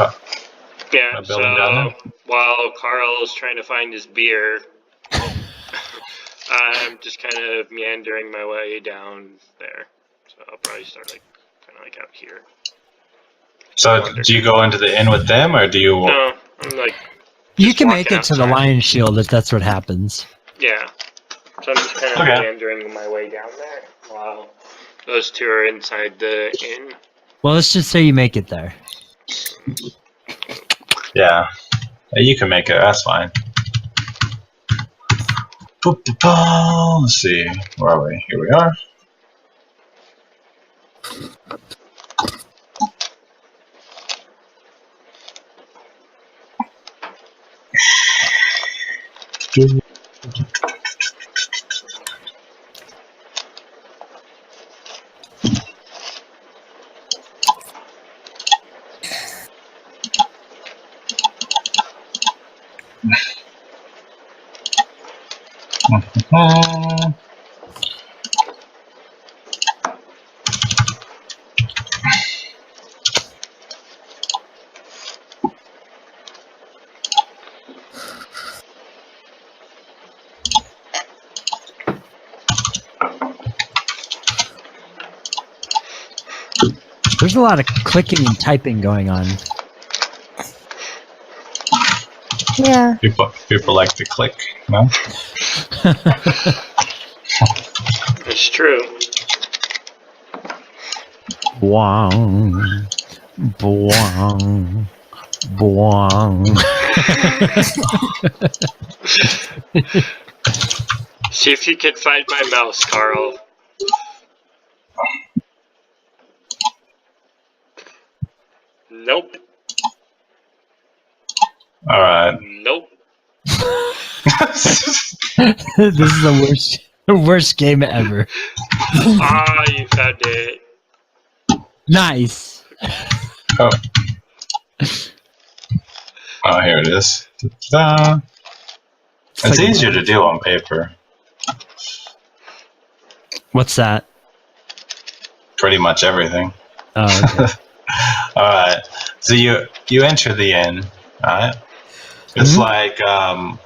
Yeah, building down there? while Karl is trying to find his beer, I'm just kind of meandering my way down there. So I'll probably start like kind of like out here. So do you go into the inn with them, or do you? No, I'm like. You just can make walking it to the outside. lion shield if that's what happens. Yeah. So I'm just kind of Okay. meandering my way down there while those two are inside the inn. Well, let's just say you make it there. Yeah, you can make it. That's fine. Let's see. Where are we? Here we are. There's a lot of clicking and typing going on. Yeah. People like to click, no? It's true. Boing. Boing. Boing. See if you can find my mouse, Karl. Nope. All right. Nope. This is the worst game ever. Ah, you found it. Nice. Oh. Oh, here it is. Ta-da. It's easier to do on paper. What's that? Pretty much everything. Oh, okay. All right. So you enter the inn. All right. It's like the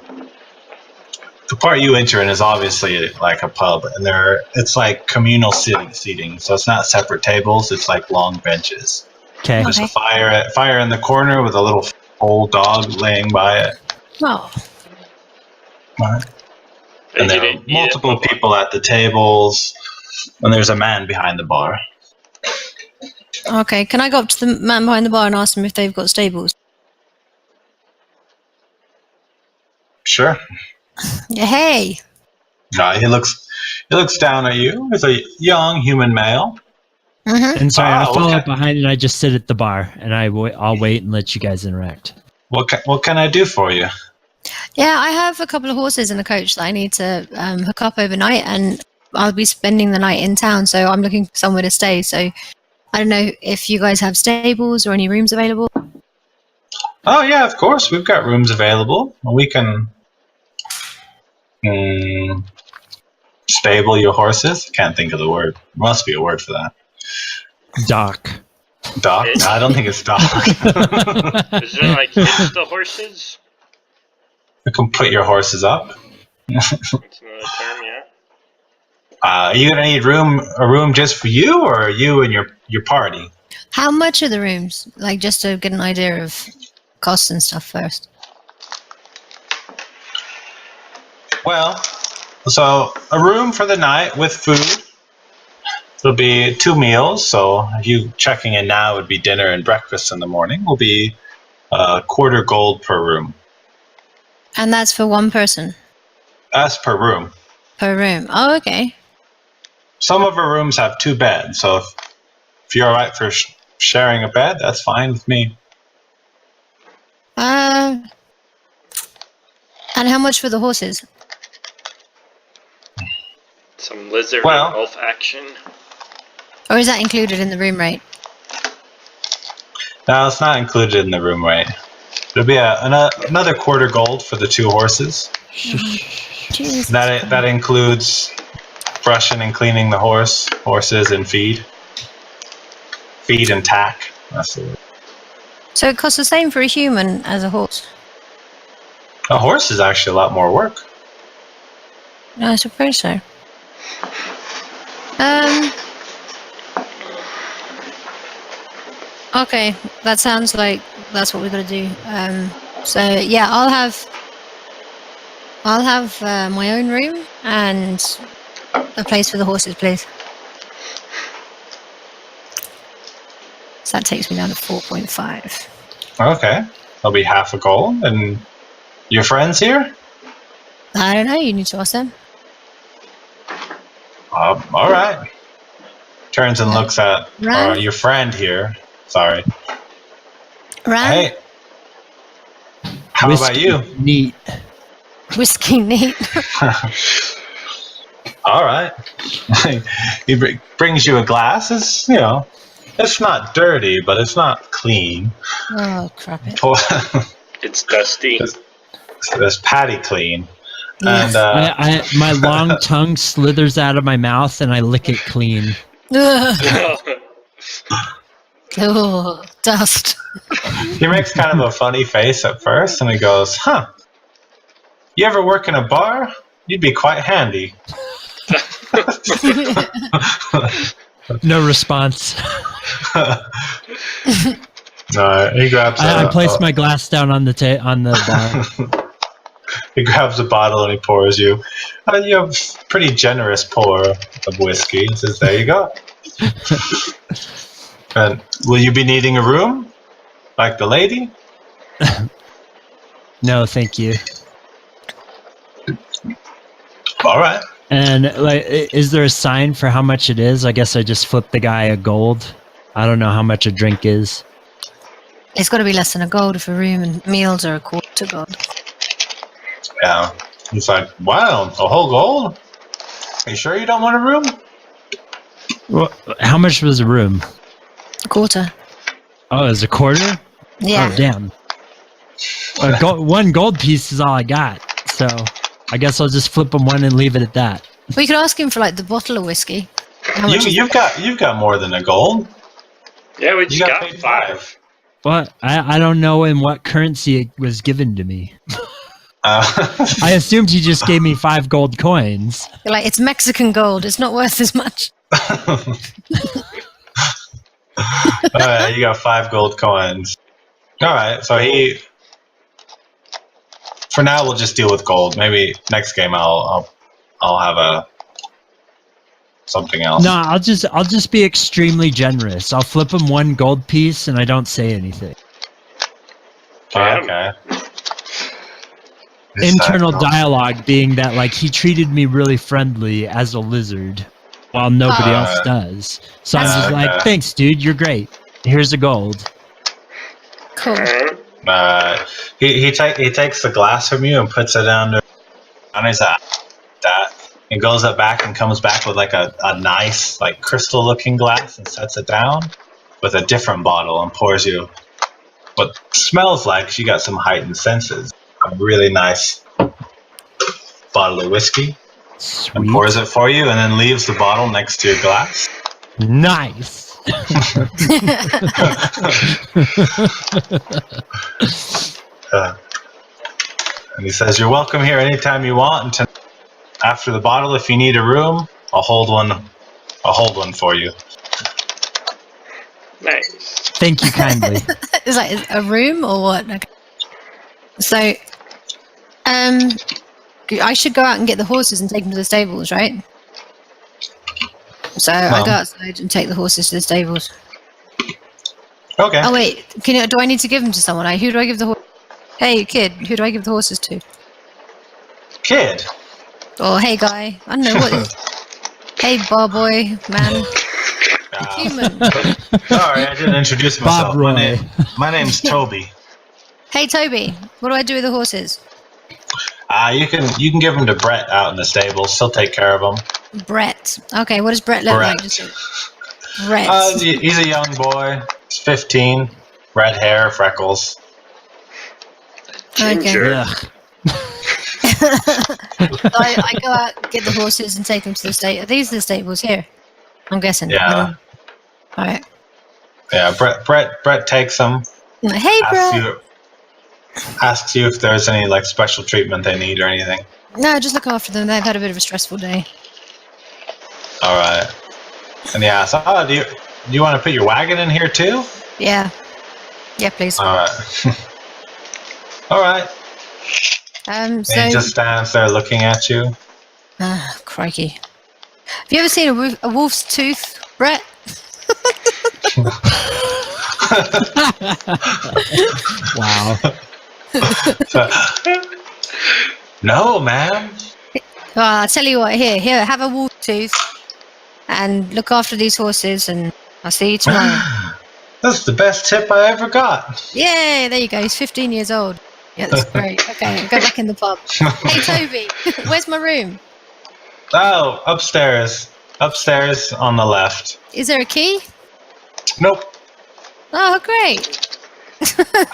part you enter in is obviously like a pub, and it's like communal seating. So it's not separate tables. It's like long benches. Okay. There's a fire in the corner with a little old dog laying by it. Oh. Right. And there are multiple people at the tables, and there's a man behind the bar. Okay. Can I go up to the man behind the bar and ask them if they've got stables? Sure. Yeah, hey. He looks down at you. He's a young human male. Mm-hmm. And sorry, I follow okay. up behind and I just sit at the bar and I'll wait and let you guys interact. What can I do for you? Yeah, I have a couple of horses and a coach that I need to hook up overnight, and I'll be spending the night in town, so I'm looking for somewhere to stay. So I don't know if you guys have stables or any rooms available. Oh yeah, of course. We've got rooms available. We can stable your horses. Can't think of the word. There must be a word for that. Doc. Dock? No, I don't think it's dock. Is it like hitch the horses? You can put your horses up. That's another term, yeah. Are you gonna need a room just for you, or you and your party? How much are the rooms? Like, just to get an idea of costs and stuff first. Well, so a room for the night with food. It'll be 2 meals. So if you checking in now, would be dinner and breakfast in the morning. Will be $quarter gold per room. And that's for one person? That's per room. Per room. Oh, okay. Some of our rooms have 2 beds, so if you're alright for sharing a bed, that's fine with me. And how much for the horses? Some lizard Well- and elf action. Or is that included in the room rate? No, it's not included in the room rate. There'll be another $quarter gold for the 2 horses. Jesus. That includes brushing and cleaning the horses, and feed and tack. That's the word. So it costs the same for a human as a horse? A horse is actually a lot more work. No, I suppose so. Okay, that sounds like that's what we're gonna do. So yeah, I'll have my own room and a place for the horses, please. So that takes me down to 4.5. Okay. That'll be half a gold. And your friends here? I don't know. You need to ask them. All right. Turns and looks at Ran? your friend here. Sorry. Ran? Hey. How Whiskey about you? Neat. Whiskey neat. All right. He brings you a glass. It's, it's not dirty, but it's not clean. Oh, crap it. It's dusty. It's patty clean. Yes. And My long tongue slithers out of my mouth and I lick it clean. Oh, dust. he makes kind of a funny face at first, and he goes, "Huh? You ever work in a bar? You'd be quite handy." No response. He grabs. I place my glass down on the bar. He grabs a bottle and he pours you. You have pretty generous pour of whiskey. He says, "There you go." And will you be needing a room, like the lady? No, thank you. All right. And is there a sign for how much it is? I guess I just flip the guy a gold. I don't know how much a drink is. It's got to be less than a gold if a room and meals are a quarter gold. Yeah. He's like, "Wow, a whole gold? Are you sure you don't want a room?" Well, how much was a room? A quarter. Oh, it was a quarter? Yeah. Oh, damn. One gold piece is all I got. So I guess I'll just flip him one and leave it at that. We could ask him for like the bottle of whiskey. How much is You've got more than a gold. Yeah, we You just got got paid 5. What? I don't know in what currency it was given to me. I assumed he just gave me 5 gold coins. You're like, it's Mexican gold. It's not worth as much. You got 5 gold coins. All right, so for now we'll just deal with gold. Maybe next game I'll have something else. No, I'll just be extremely generous. I'll flip him 1 gold piece and I don't say anything. Okay. Internal dialogue being that like he treated me really friendly as a lizard while nobody else does. So I'm just like, "Thanks, dude, you're great. Here's a gold." Cool. He takes the glass from you and puts it on his that, and goes up back and comes back with like a nice like crystal looking glass and sets it down with a different bottle and pours you what smells like she got some heightened senses. A really nice bottle of whiskey. Sweet. And pours it for you and then leaves the bottle next to your glass. Nice. And he says, "You're welcome here anytime you want. And after the bottle, if you need a room, I'll hold one for you." Nice. Thank you kindly. Is that a room or what? Okay. So, I should go out and get the horses and take them to the stables, right? So I go outside and take the horses to the stables. Okay. Oh wait, do I need to give them to someone? Who do I give the horse? Hey kid, who do I give the horses to? Kid. Or hey guy, I don't know what is. Hey bar boy, man, human. Sorry, I didn't introduce myself. Bob Roy. My name's Toby. Hey Toby, what do I do with the horses? You can give them to Brett out in the stables. She'll take care of them. Brett. Okay, what does Brett look like? Brett. He's a young boy. He's 15. Red hair, freckles. Okay. Ginger. I go out, get the horses, and take them to the stable. Are these the stables here? I'm guessing. Yeah. All right. Yeah. Brett takes them. Hey, Brett. Asks you if there's any like special treatment they need or anything. No, just look after them. They've had a bit of a stressful day. All right. And he asks, "Do you want to put your wagon in here too?" Yeah. Yeah, please. Alright. Alright. So. And he just stands there looking at you. Crikey. Have you ever seen a wolf's tooth, Brett? Wow. No, man. Well, I'll tell you what, here, have a wolf tooth and look after these horses, and I'll see you tomorrow. That's the best tip I ever got. Yay, there you go. He's 15 years old. Yeah, that's great. Okay, I'll go back in the pub. Hey, Toby, where's my room? Oh, upstairs. Upstairs on the left. Is there a key? Nope. Oh, great.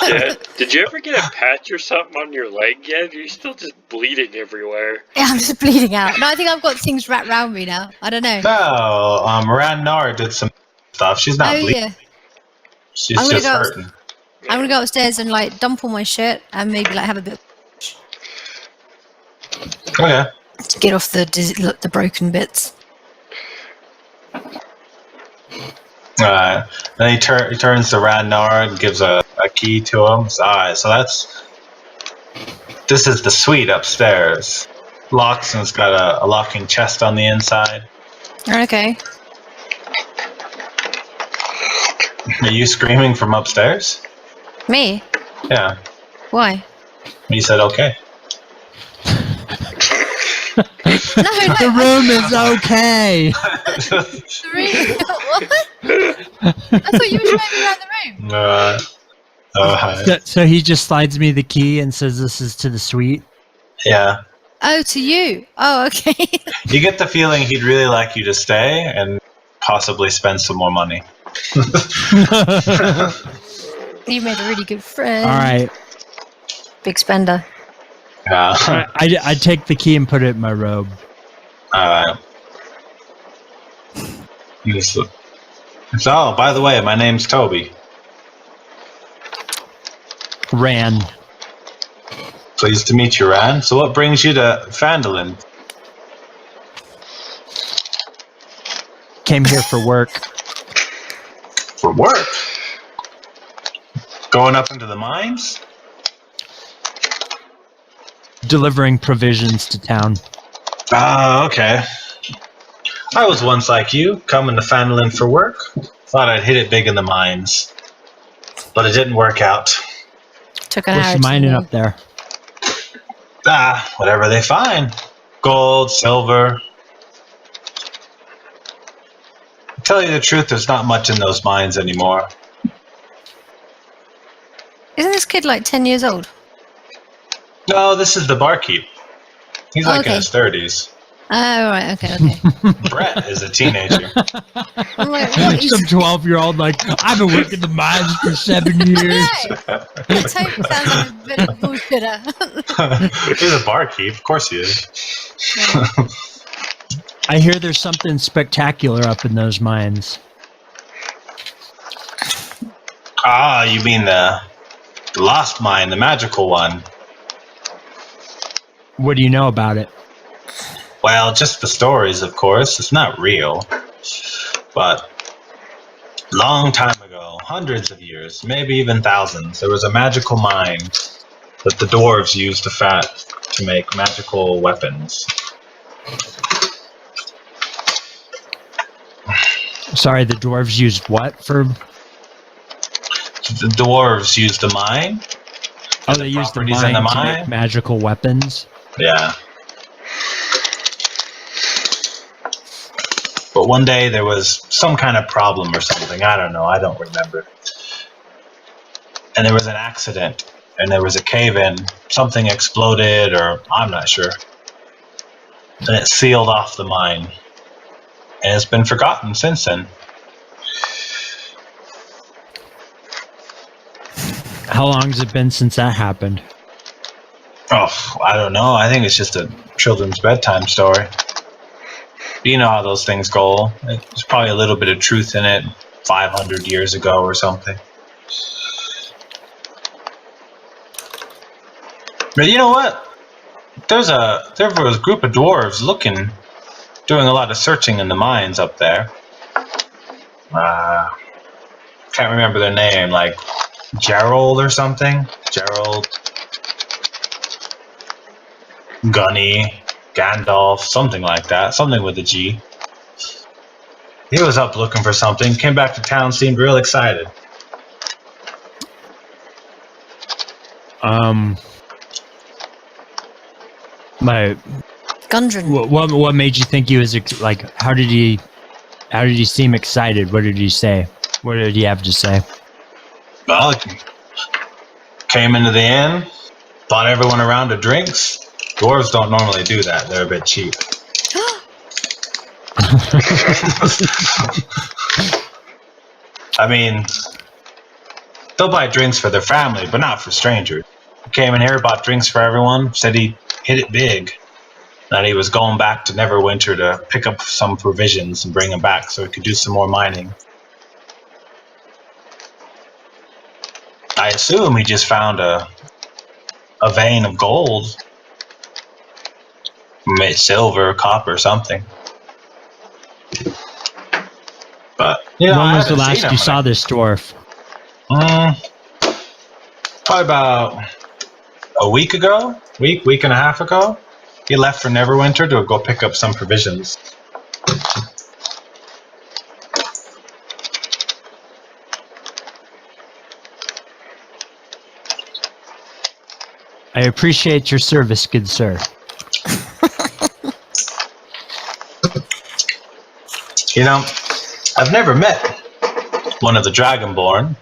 Yeah. Did you ever get a patch or something on your leg yet? You're still just bleeding everywhere. Yeah, I'm just bleeding out. No, I think I've got things wrapped around me now. I don't know. No, Ran Gnar did some stuff. She's not bleeding. Yeah. She's just hurting. I'm gonna go upstairs and like dump all my shit and maybe like have a bit Okay. to get off the broken bits. Then he turns to Ran Gnar and gives a key to him. Alright, so this is the suite upstairs. Locks, and it's got a locking chest on the inside. Okay. Are you screaming from upstairs? Me? Yeah. Why? You said okay. No. The room is okay. The room? What? I thought you were showing me around the room. So he just slides me the key and says this is to the suite? Yeah. Oh, to you. Oh, okay. You get the feeling he'd really like you to stay and possibly spend some more money. You made a really good friend. All right. Big spender. Yeah. I take the key and put it in my robe. Alright. So, by the way, my name's Toby. Ran. Pleased to meet you, Ran. So what brings you to Phandelver? Came here for work. For work? Going up into the mines? Delivering provisions to town. Ah, okay. I was once like you, coming to Phandelver for work. Thought I'd hit it big in the mines. But it didn't work out. Took an What's hour. the mining up there? Whatever they find. Gold, silver. To tell you the truth, there's not much in those mines anymore. Isn't this kid like 10 years old? No, this is the barkeep. He's like in Okay. his 30s. Oh, right. Okay. Brett is a teenager. I'm like, what is... Some 12-year-old like, I've been working the mines for 7 years. Toby sounds like a bit of a bullshitter. He's a barkeep. Of course he is. I hear there's something spectacular up in those mines. You mean the lost mine, the magical one. What do you know about it? Well, just the stories, of course. It's not real. But long time ago, hundreds of years, maybe even thousands, there was a magical mine that the dwarves used to make magical weapons. Sorry, the dwarves used what for? The dwarves used the mine. Oh, they used the properties mine, in the to mine? make magical weapons? Yeah. But one day there was some kind of problem or something. I don't know. I don't remember. And there was an accident. And there was a cave-in. Something exploded, or I'm not sure. And it sealed off the mine. And it's been forgotten since then. How long has it been since that happened? Oh, I don't know. I think it's just a children's bedtime story. You know how those things go. There's probably a little bit of truth in it 500 years ago or something. But you know what? There was a group of dwarves doing a lot of searching in the mines up there. can't remember their name, like Gerald or something. Gerald, Gunny, Gandalf, something like that. Something with a G. He was up looking for something, came back to town, seemed real excited. Gundren. What made you think he was like? How did he seem excited? What did he say? What did he have to say? Well, came into the inn, bought everyone a round of drinks. Dwarves don't normally do that; they're a bit cheap. I mean, they'll buy drinks for their family, but not for strangers. He came in here, bought drinks for everyone, said he hit it big. That he was going back to Neverwinter to pick up some provisions and bring them back so he could do some more mining. I assume he just found a vein of gold. Silver, copper, something. But, you know, when was the last you saw this dwarf? Probably about a week ago. Week and a half ago. He left for Neverwinter to go pick up some provisions. I appreciate your service, good sir. You know, I've never met one of the Dragonborn.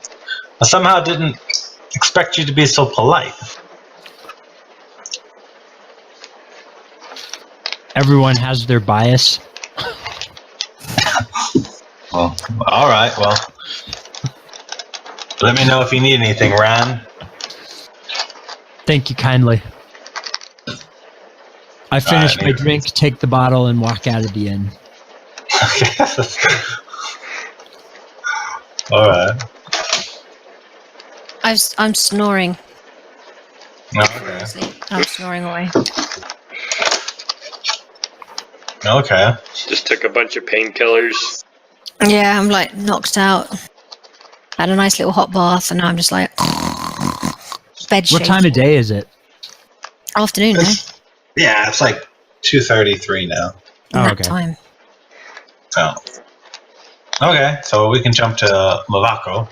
I somehow didn't expect you to be so polite. Everyone has their bias. Well, all right. Well, let me know if you need anything, Ran. Thank you kindly. I finish my drink, take the bottle, and walk out of the inn. Okay. All right. I'm snoring. Okay. I'm snoring away. Okay. Just took a bunch of painkillers. Yeah, I'm like knocked out. Had a nice little hot bath, and now I'm just like bed shaking. What time of day is it? Afternoon, no? Yeah, it's like 2:33 now. Nap time. So. Okay, so we can jump to Mavacko.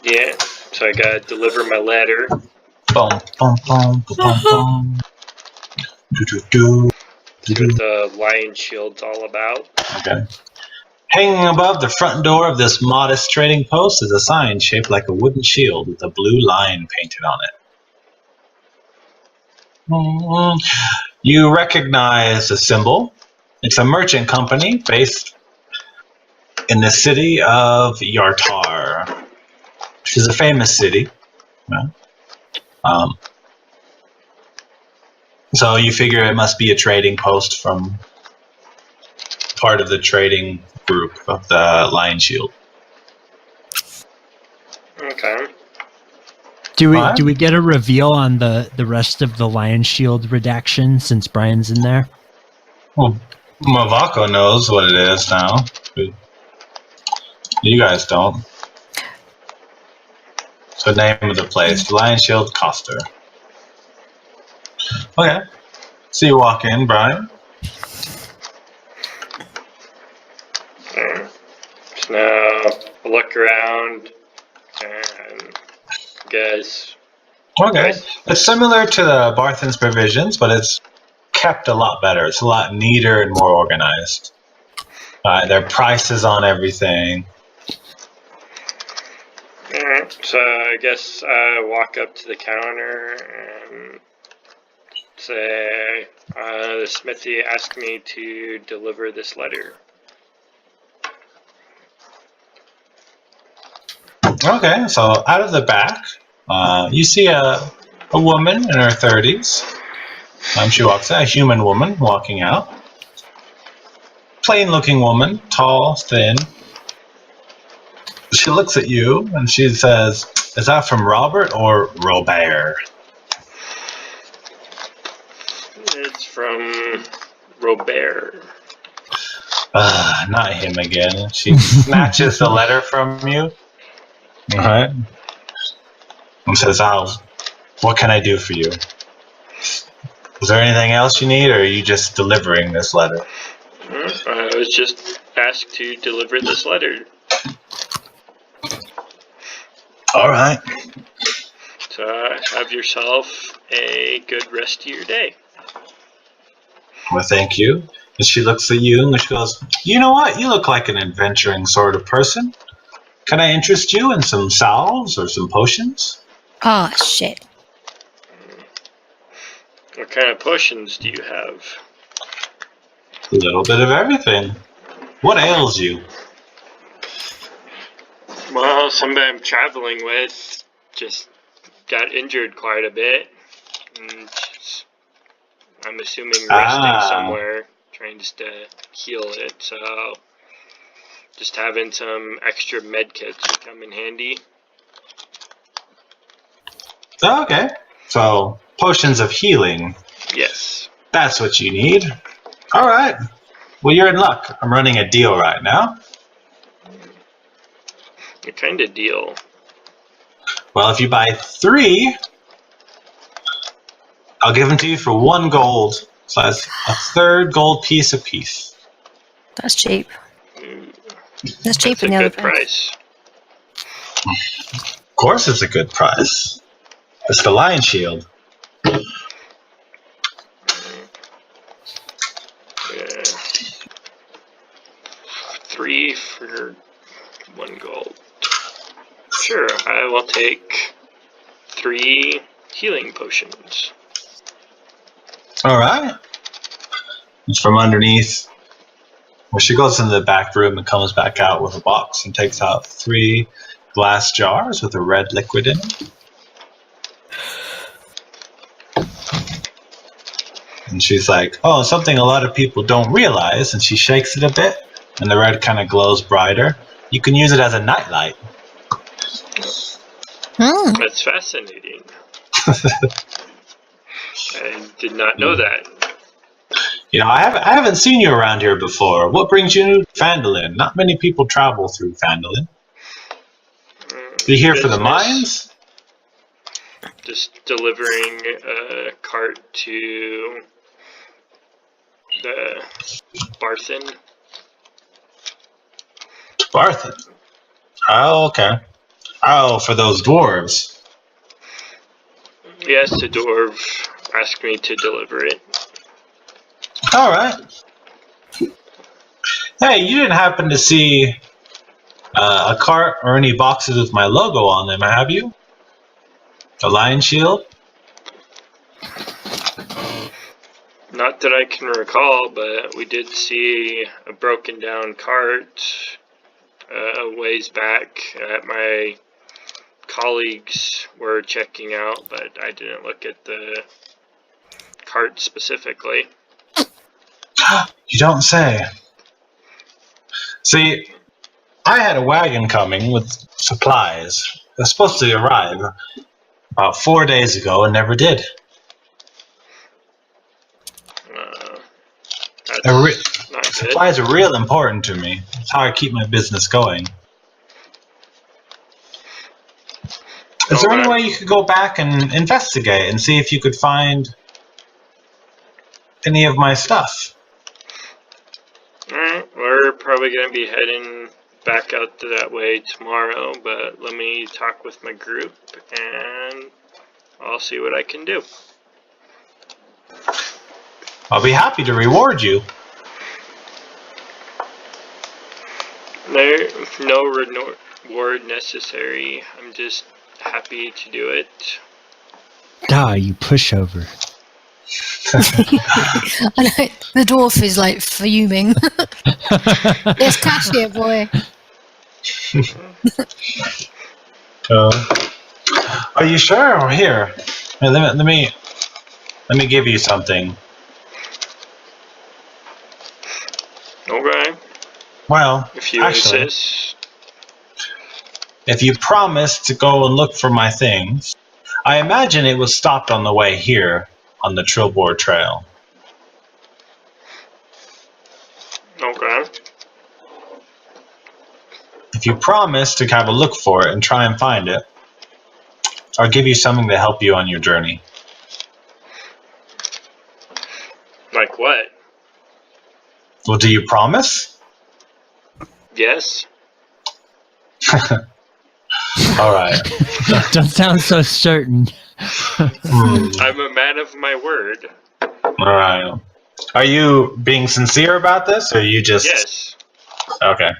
Yeah, so I gotta deliver my letter. Boom, boom, boom, boom, boom. See what the lion shield's all about. Okay. Hanging above the front door of this modest trading post is a sign shaped like a wooden shield with a blue lion painted on it. You recognize the symbol. It's a merchant company based in the city of Yartar, which is a famous city. So you figure it must be a trading post from part of the trading group of the Lion Shield. Okay. Do we get a reveal on the rest of the Lion Shield redaction since Brian's in there? Well, Mavacko knows what it is now. You guys don't. It's the name of the place. Lion Shield Coster. Okay. So you walk in, Brian. So now I look around and guess. Okay. It's similar to the Barthen's Provisions, but it's kept a lot better. It's a lot neater and more organized. There are prices on everything. Alright, so I guess I walk up to the counter and say, the smithy asked me to deliver this letter. Okay, so out of the back, you see a woman in her 30s. She walks out, a human woman walking out. Plain-looking woman, tall, thin. She looks at you and she says, "Is that from Robert or Robert?" It's from Robert. Not him again. She snatches the letter from you. Alright. And says, what can I do for you? Is there anything else you need, or are you just delivering this letter? I was just asked to deliver this letter. Alright. So have yourself a good rest of your day. Well, thank you. And she looks at you and she goes, you know what? You look like an adventuring sort of person. Can I interest you in some salves or some potions? Ah, shit. What kind of potions do you have? A little bit of everything. What ails you? Well, somebody I'm traveling with just got injured quite a bit. And I'm assuming resting somewhere, trying just to heal it. So just having some extra med kits would come in handy. Okay. So, potions of healing. Yes. That's what you need. Alright. Well, you're in luck. I'm running a deal right now. What kind of deal? Well, if you buy 3, I'll give them to you for 1 gold. So that's a 3rd gold piece apiece. That's cheap. That's cheaper than the other price. Of course it's a good price. It's the lion shield. Yeah. 3 for 1 gold. Sure, I will take 3 healing potions. Alright. It's from underneath. Well, she goes into the back room and comes back out with a box and takes out 3 glass jars with a red liquid in it. And she's like, oh, something a lot of people don't realize, and she shakes it a bit, and the red kind of glows brighter. You can use it as a nightlight. That's fascinating. I did not know that. You know, I haven't seen you around here before. What brings you to Phandelver? Not many people travel through Phandelver. You here for the mines? Just delivering a cart to the Barthen. Barthen? Oh, okay. Oh, for those dwarves. Yes, the dwarf asked me to deliver it. Alright. Hey, you didn't happen to see a cart or any boxes with my logo on them, have you? The lion shield? Not that I can recall, but we did see a broken down cart a ways back that my colleagues were checking out, but I didn't look at the cart specifically. You don't say. See, I had a wagon coming with supplies. It was supposed to arrive about 4 days ago and never did. Supplies are real important to me. It's how I keep my business going. Is there any way you could go back and investigate and see if you could find any of my stuff? Alright, we're probably going to be heading back out that way tomorrow, but let me talk with my group and I'll see what I can do. I'll be happy to reward you. No reward necessary. I'm just happy to do it. Ah, you pushover. I know, the dwarf is like fuming. There's cash here, boy. Are you sure? Here, let me give you something. Okay. Well, if you actually, insist. If you promise to go and look for my things, I imagine it was stopped on the way here on the Trilbor Trail. Okay. If you promise to have a look for it and try and find it, I'll give you something to help you on your journey. Like what? Well, do you promise? Yes. All right. Don't sound so certain. I'm a man of my word. All right. Are you being sincere about this, or are you just... Yes. Okay.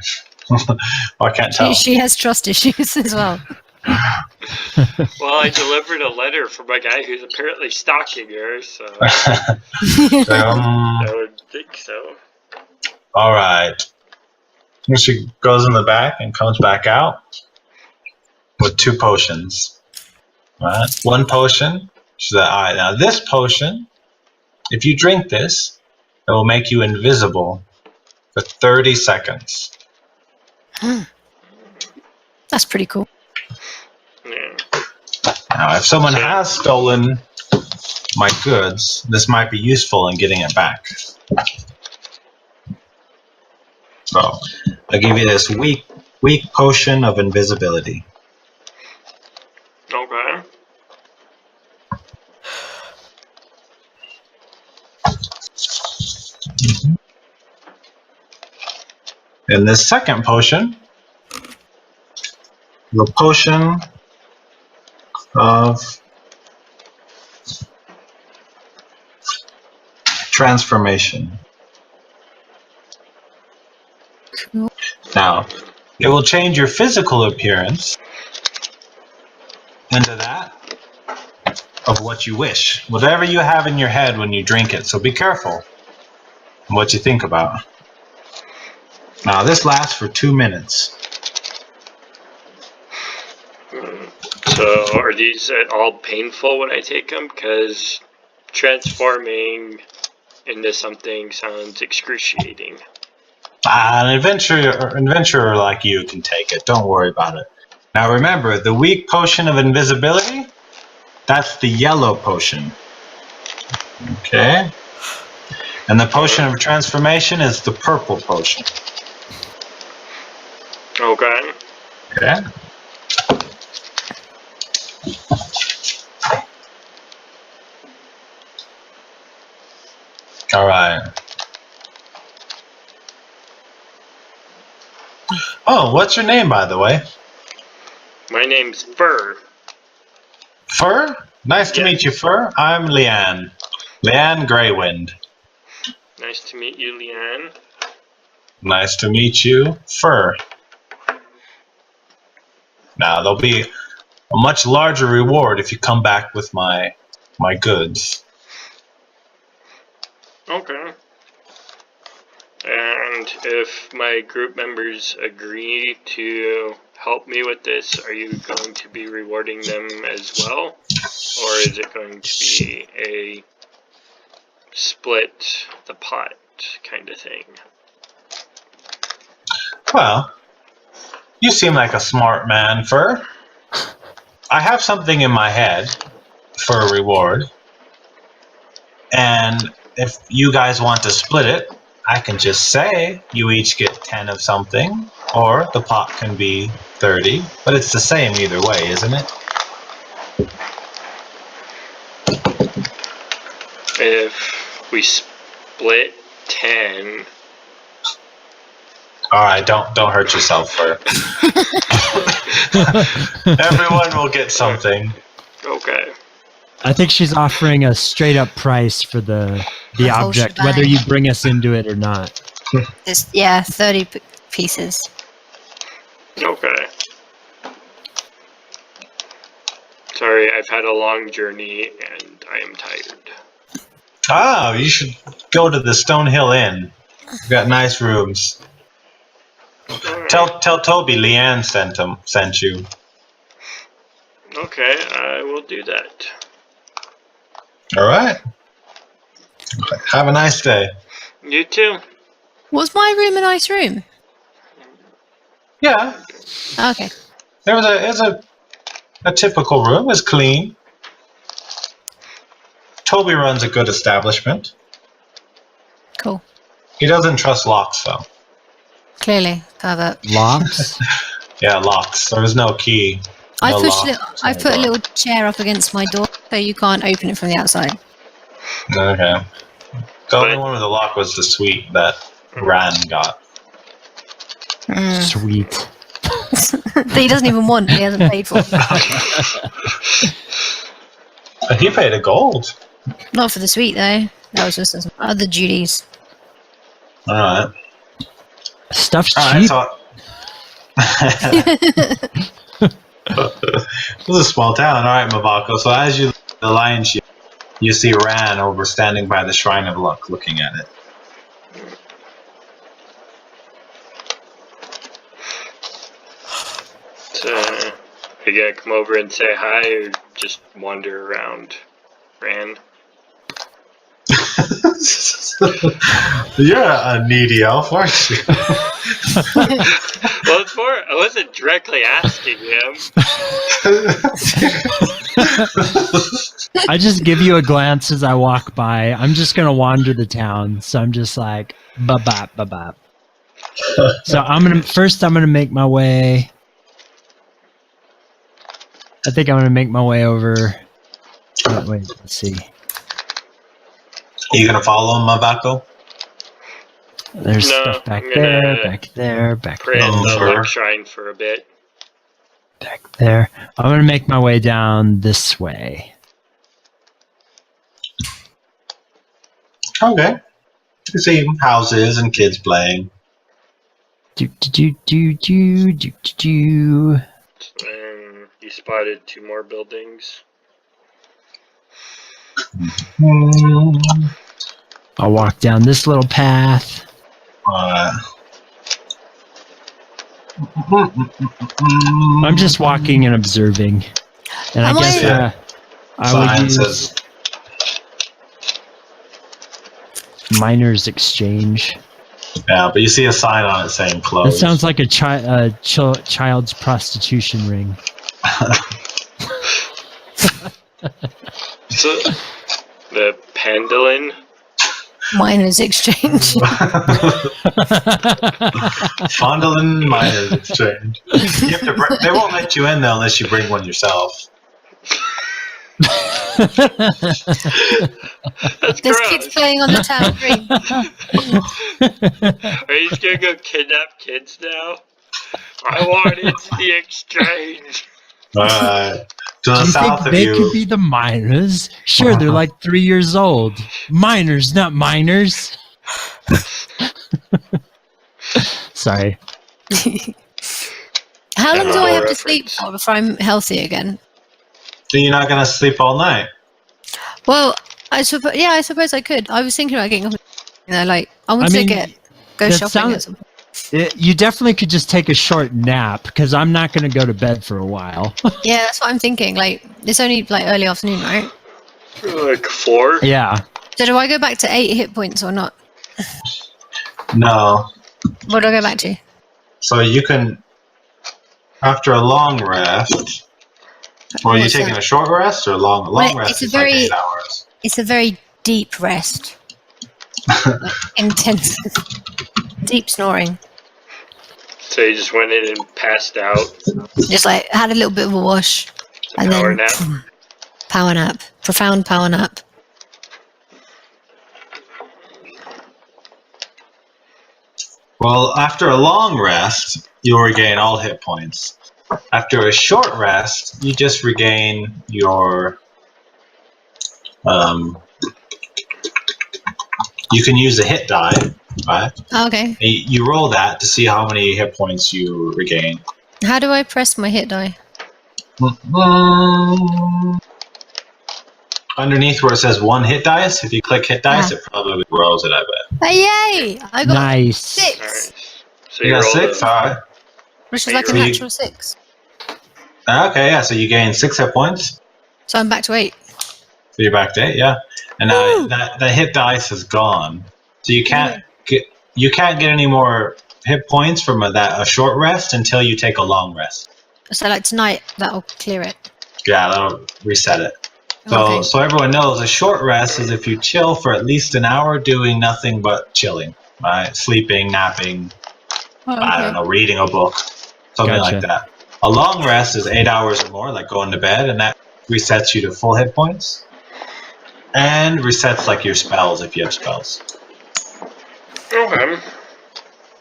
Well, I can't tell. She has trust issues as well. Well, I delivered a letter from a guy who's apparently stalking her, so I would think so. All right. She goes in the back and comes back out with 2 potions. All right. 1 potion. She said, all right, now this potion, if you drink this, it will make you invisible for 30 seconds. That's pretty cool. Yeah. Now, if someone has stolen my goods, this might be useful in getting it back. So, I'll give you this weak potion of invisibility. Okay. And this second potion, the potion of transformation. Cool. Now, it will change your physical appearance into that of what you wish. Whatever you have in your head when you drink it. So be careful what you think about. Now, this lasts for 2 minutes. So, are these at all painful when I take them? Because transforming into something sounds excruciating. An adventurer like you can take it. Don't worry about it. Now, remember, the weak potion of invisibility, that's the yellow potion. Okay? And the potion of transformation is the purple potion. Okay. Okay? All right. Oh, what's your name, by the way? My name's Frur. Frur? Nice to meet you, Frur. I'm Leanne. Leanne Greywind. Nice to meet you, Leanne. Nice to meet you, Frur. Now, there'll be a much larger reward if you come back with my goods. Okay. And if my group members agree to help me with this, are you going to be rewarding them as well? Or is it going to be a split the pot kind of thing? Well, you seem like a smart man, Frur. I have something in my head for a reward. And if you guys want to split it, I can just say you each get 10 of something, or the pot can be 30, but it's the same either way, isn't it? If we split 10... Alright, don't hurt yourself, Frur. Everyone will get something. Okay. I think she's offering a straight up price for the object, shebang. whether you bring us into it or not. 30 pieces. Okay. Sorry, I've had a long journey and I am tired. Ah, you should go to the Stonehill Inn. We've got nice rooms. Tell Toby Leanne sent you. Okay, I will do that. Alright. Have a nice day. You too. Was my room a nice room? Yeah. Okay. It was a typical room. It was clean. Toby runs a good establishment. Cool. He doesn't trust locks, though. Clearly, pervert. Locks? Yeah, locks. There was no key. I No pushed lock it. on I the put a door. little chair up against my door, so you can't open it from the outside. Okay. The only But- one with a lock was the suite that Ran got. Sweet. That he doesn't even want. He hasn't paid for. But he paid a gold. Not for the suite though. That was just some other duties. Alright. Stuff's Alright, cheap. so... This is a small town. Alright, Mavacko. So as you leave the lion shield, you see Ran over standing by the Shrine of Luck looking at it. So, are you gonna come over and say hi, or just wander around, Ran? You're a needy elf, aren't you? Well, it's more. I wasn't directly asking him. I just give you a glance as I walk by. I'm just gonna wander the town, so I'm just like ba-bop, ba-bop. So I'm gonna make my way. I think I'm gonna make my way over. Wait, let's see. Are you gonna follow him, Mavacko? There's No, stuff back I'm there, gonna back there, back Pray in there, the Sure. Luck Shrine for a bit. back there. I'm gonna make my way down this way. Okay. You see houses and kids playing. Do do do do do do do. And you spotted 2 more buildings. I'll walk down this little path. I'm just walking and observing, and I Am guess I- I would Sign use says, miners exchange. yeah, but you see a sign on it saying That closed. sounds like a child's prostitution ring. So, the Pendulin. Miners exchange. Fondling Miners Exchange. You have to they won't let you in though unless you bring one yourself. That's There's gross. kids playing on the town green. Are you just gonna go kidnap kids now? I want into the exchange. To Do the you south think of they you, could be the miners? Sure, they're like 3 years old. Miners, not miners. Sorry. How long do I have to Reference. sleep for before I'm healthy again? so you're not gonna sleep all night. Well, I suppose I could. I was thinking about getting up. I want I to mean, go that shopping. sounds- At some point. You definitely could just take a short nap because I'm not going to go to bed for a while. Yeah, that's what I'm thinking. It's only early afternoon, right? Like 4? Yeah. So do I go back to 8 hit points or not? No. What do I go back to? So you can, after a long rest, or are you What's taking that? a short rest or long Well, rest? it's a Is very- like 8 hours. It's a very deep rest. Intense. Deep snoring. So you just went in and passed out. Just had a little bit of a wash. And Power then nap. power nap. Profound power nap. Well, after a long rest, you'll regain all hit points. After a short rest, you just regain your. You can use a hit die, right? Oh, okay. And you roll that to see how many hit points you regain. How do I press my hit die? Underneath where it says 1 hit dice, if you click hit dice, it probably rolls it, I bet. Hey, yay! I got Nice. 6. Alright. So You got rolled 6? a- Alright. Which is like a So you- natural 6. Okay, yeah, so you gain 6 hit points. So I'm back to 8. So you're back to 8, yeah. And Woo! now that hit dice is gone. So you can't get any more hit points from a short rest until you take a long rest. So tonight, that'll clear it. Yeah, that'll reset it. So, Okay. so everyone knows a short rest is if you chill for at least an hour doing nothing but chilling. right? Sleeping, napping, Oh, I don't know, reading a book, something Gotcha. like that. A long rest is 8 hours or more, like going to bed, and that resets you to full hit points. And resets like your spells if you have spells. Okay.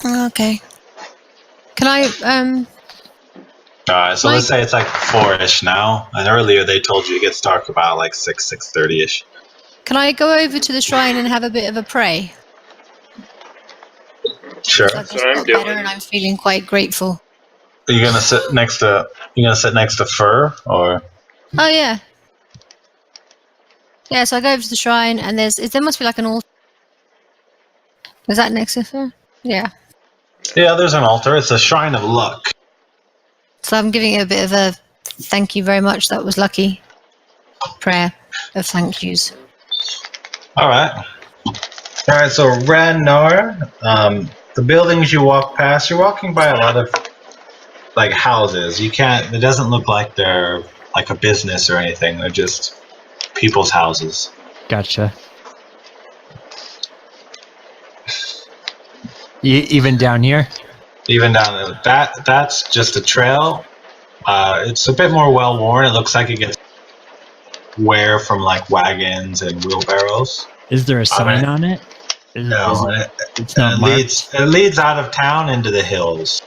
Okay. Can I Alright, so let's say it's like 4-ish now, and earlier they told you it gets dark about like 6:30-ish. can I go over to the shrine and have a bit of a pray? Sure. So I've That's just what I'm got better doing. and I'm feeling quite grateful. Are you gonna sit next to Frur, or? Oh yeah. Yeah, so I go over to the shrine and there must be like an altar. Is that next to her? Yeah. Yeah, there's an altar. It's a shrine of luck. So I'm giving it a bit of a thank you very much. That was lucky. Prayer of thank yous. Alright, so Ran Gnar, the buildings you walk past, you're walking by a lot of like houses. It doesn't look like they're like a business or anything. They're just people's houses. Gotcha. Even down here? Even down there, that's just a trail. It's a bit more well worn. It looks like it gets wear from like wagons and wheelbarrows. Is there a sign on it? No, It's not marked? it leads out of town into the hills.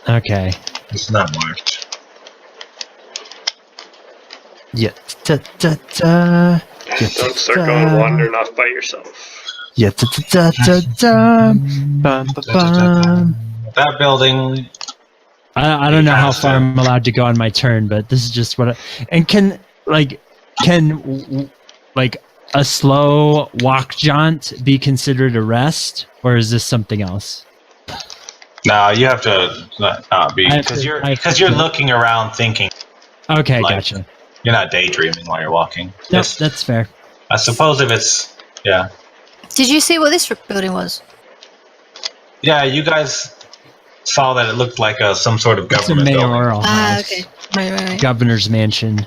Okay. It's not marked. Yeah. Da. Don't start going wandering off by yourself. Yeah. Bum, bum, bum. That building. I don't know how far I'm allowed to go on my turn, but this is just what can a slow walk jaunt be considered a rest, or is this something else? No, you have to not be because you're looking around thinking. Okay, like, gotcha. You're not daydreaming while you're walking. Nope, that's fair. I suppose if it's Did you see what this building was? Yeah, you guys saw that it looked like some sort of It's a government building. mayoral house. Okay. Right. Governor's mansion.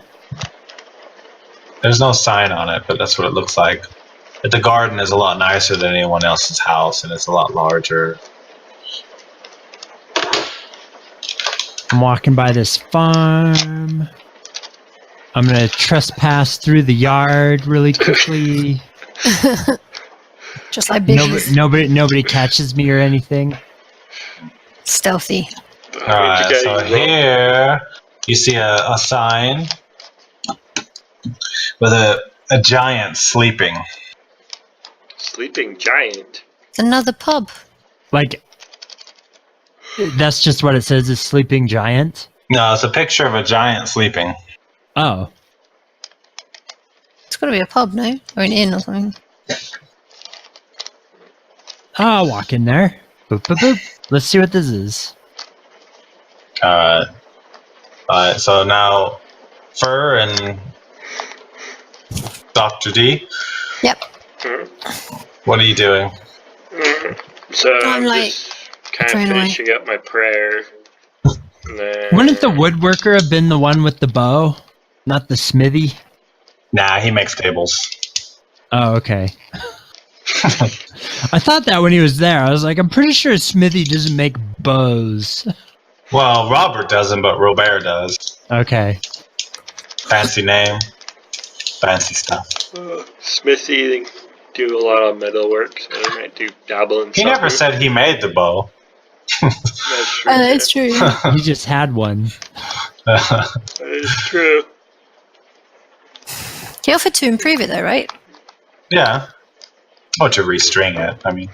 There's no sign on it, but that's what it looks like. But the garden is a lot nicer than anyone else's house, and it's a lot larger. I'm walking by this farm. I'm gonna trespass through the yard really quickly. Just like biggies. Nobody catches me or anything. Stealthy. Alright, so here you see a sign with a giant sleeping. Sleeping giant. It's another pub. Like, that's just what it says, is sleeping giant? No, it's a picture of a giant sleeping. Oh. It's got to be a pub, no? Or an inn or something. I'll walk in there. Boop, boop, boop. Let's see what this is. Alright, so now Fur and Dr. D, Yep. what are you doing? So I'm like just kind of trying away. finishing up my prayer. And then, Wouldn't the woodworker have been the one with the bow? Not the smithy? Nah, he makes tables. Oh, okay. I thought that when he was there. I was like, I'm pretty sure smithy doesn't make bows. Well, Robert doesn't, but Robert does. Okay. Fancy name. Fancy stuff. Smithy do a lot of metalwork, so he might do dabble in He never said he made the bow. That's true. That's true. He just had one. That is true. He offered to improve it though, right? Yeah. Or to restring it. I mean,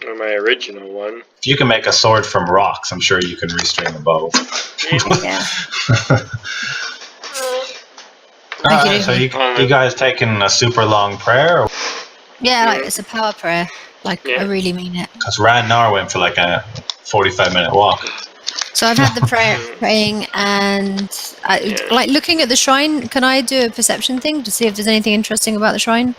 Or my original one. if you can make a sword from rocks, I'm sure you can restring a bow. Yeah. Alright, so you guys taking a super long prayer? Yeah, like it's a power prayer. Like Yeah. I really mean it. Because Ran Gnar went for like a 45-minute walk. So I've had the praying and like looking at the shrine. Can I do a perception thing to see if there's anything interesting about the shrine?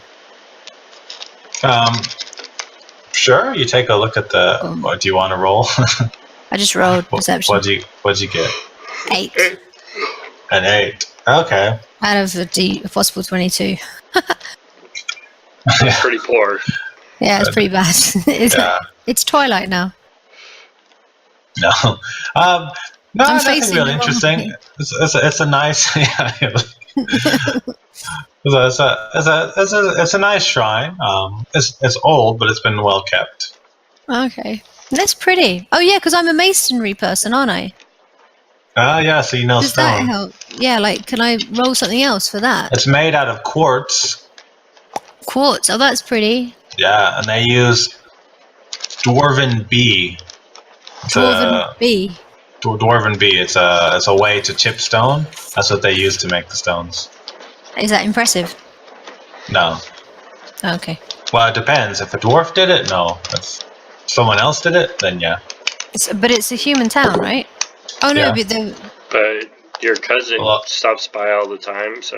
Sure, you take a look at the... What do you want to roll? I just rolled perception. What'd you get? 8 An 8. Okay. out of a possible 22. Pretty poor. Yeah, it's pretty bad. Yeah. It's Twilight now. No. No, I'm nothing facing really the wrong interesting. way. It's a nice. It's a nice shrine. It's old, but it's been well kept. Okay. That's pretty. Oh, yeah, because I'm a masonry person, aren't I? Yeah. So you know Does that stone. help? Yeah, like, can I roll something else for that? It's made out of quartz. Quartz. Oh, that's pretty. Yeah, and they use dwarven bee. Dwarven bee. Dwarven bee. It's a way to chip stone. That's what they use to make the stones. Is that impressive? No. Okay. Well, it depends. If a dwarf did it, no. If someone else did it, then yeah. But it's a human town, right? Oh, no, Yeah. But your cousin Well- stops by all the time, so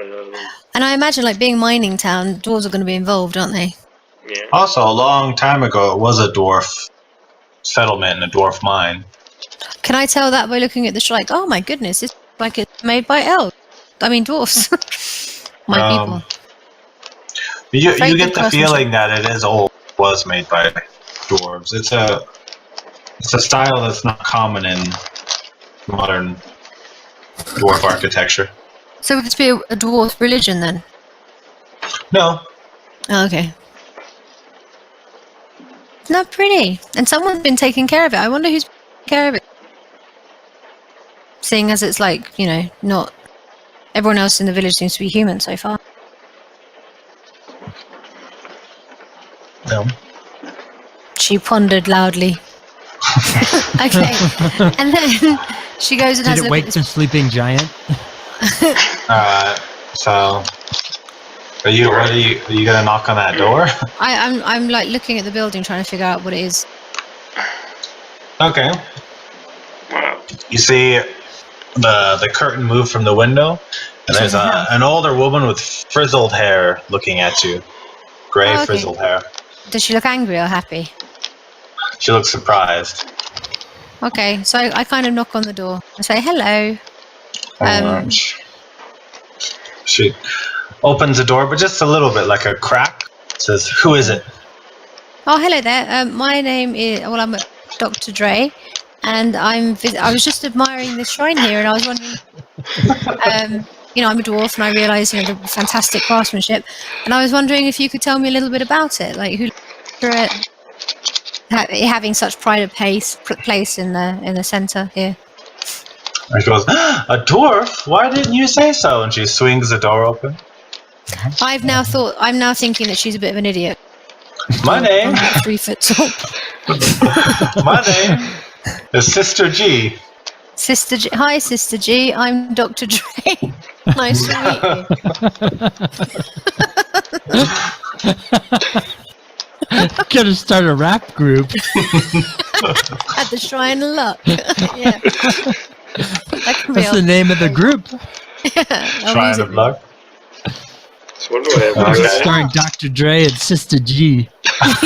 and I imagine, like, being mining town, dwarves are going to be involved, aren't they? yeah. Also, a long time ago, it was a dwarf settlement and a dwarf mine. Can I tell that by looking at the shrine? Like, oh my goodness, it's like it's made by elves. I mean, dwarfs. My people. You Very get good the craftsmanship. feeling that it is old. Was made by dwarves. It's a style that's not common in modern dwarf architecture. So would this be a dwarf religion then? No. Oh, okay. Not pretty. And someone's been taking care of it. I wonder who's taking care of it. Seeing as it's like, you know, not everyone else in the village seems to be human so far. No. She pondered loudly. Okay. And then she goes and has Did a it look wake at the sleeping giant? So are you gonna knock on that door? I'm like looking at the building trying to figure out what it is. Okay. Wow. You see the curtain move from the window, and there's an older woman with frizzled hair looking at you. Gray Oh, okay. frizzled hair. Does she look angry or happy? She looks surprised. Okay, so I kind of knock on the door and say hello. She opens the door, but just a little bit, like a crack. Says, "Who is it?" Oh, hello there. My name is I'm Dr. Dre, and I was just admiring this shrine here, and I was wondering. You know, I'm a dwarf, and I realise the fantastic craftsmanship, and I was wondering if you could tell me a little bit about it, like who having such pride of place in the centre here. And she goes, "A dwarf? Why didn't you say so?" And she swings the door open. I'm now thinking that she's a bit of an idiot. My name. I'm like 3 foot tall. My name is Sister G. Sister G. Hi, Sister G. I'm Dr. Dre. Nice to meet you. Gotta start a rap group. At the Shrine of Luck. Yeah. That can be That's the name of the group. Shrine of Luck. That's one way of Okay. doing it. Starring Dr. Dre and Sister G.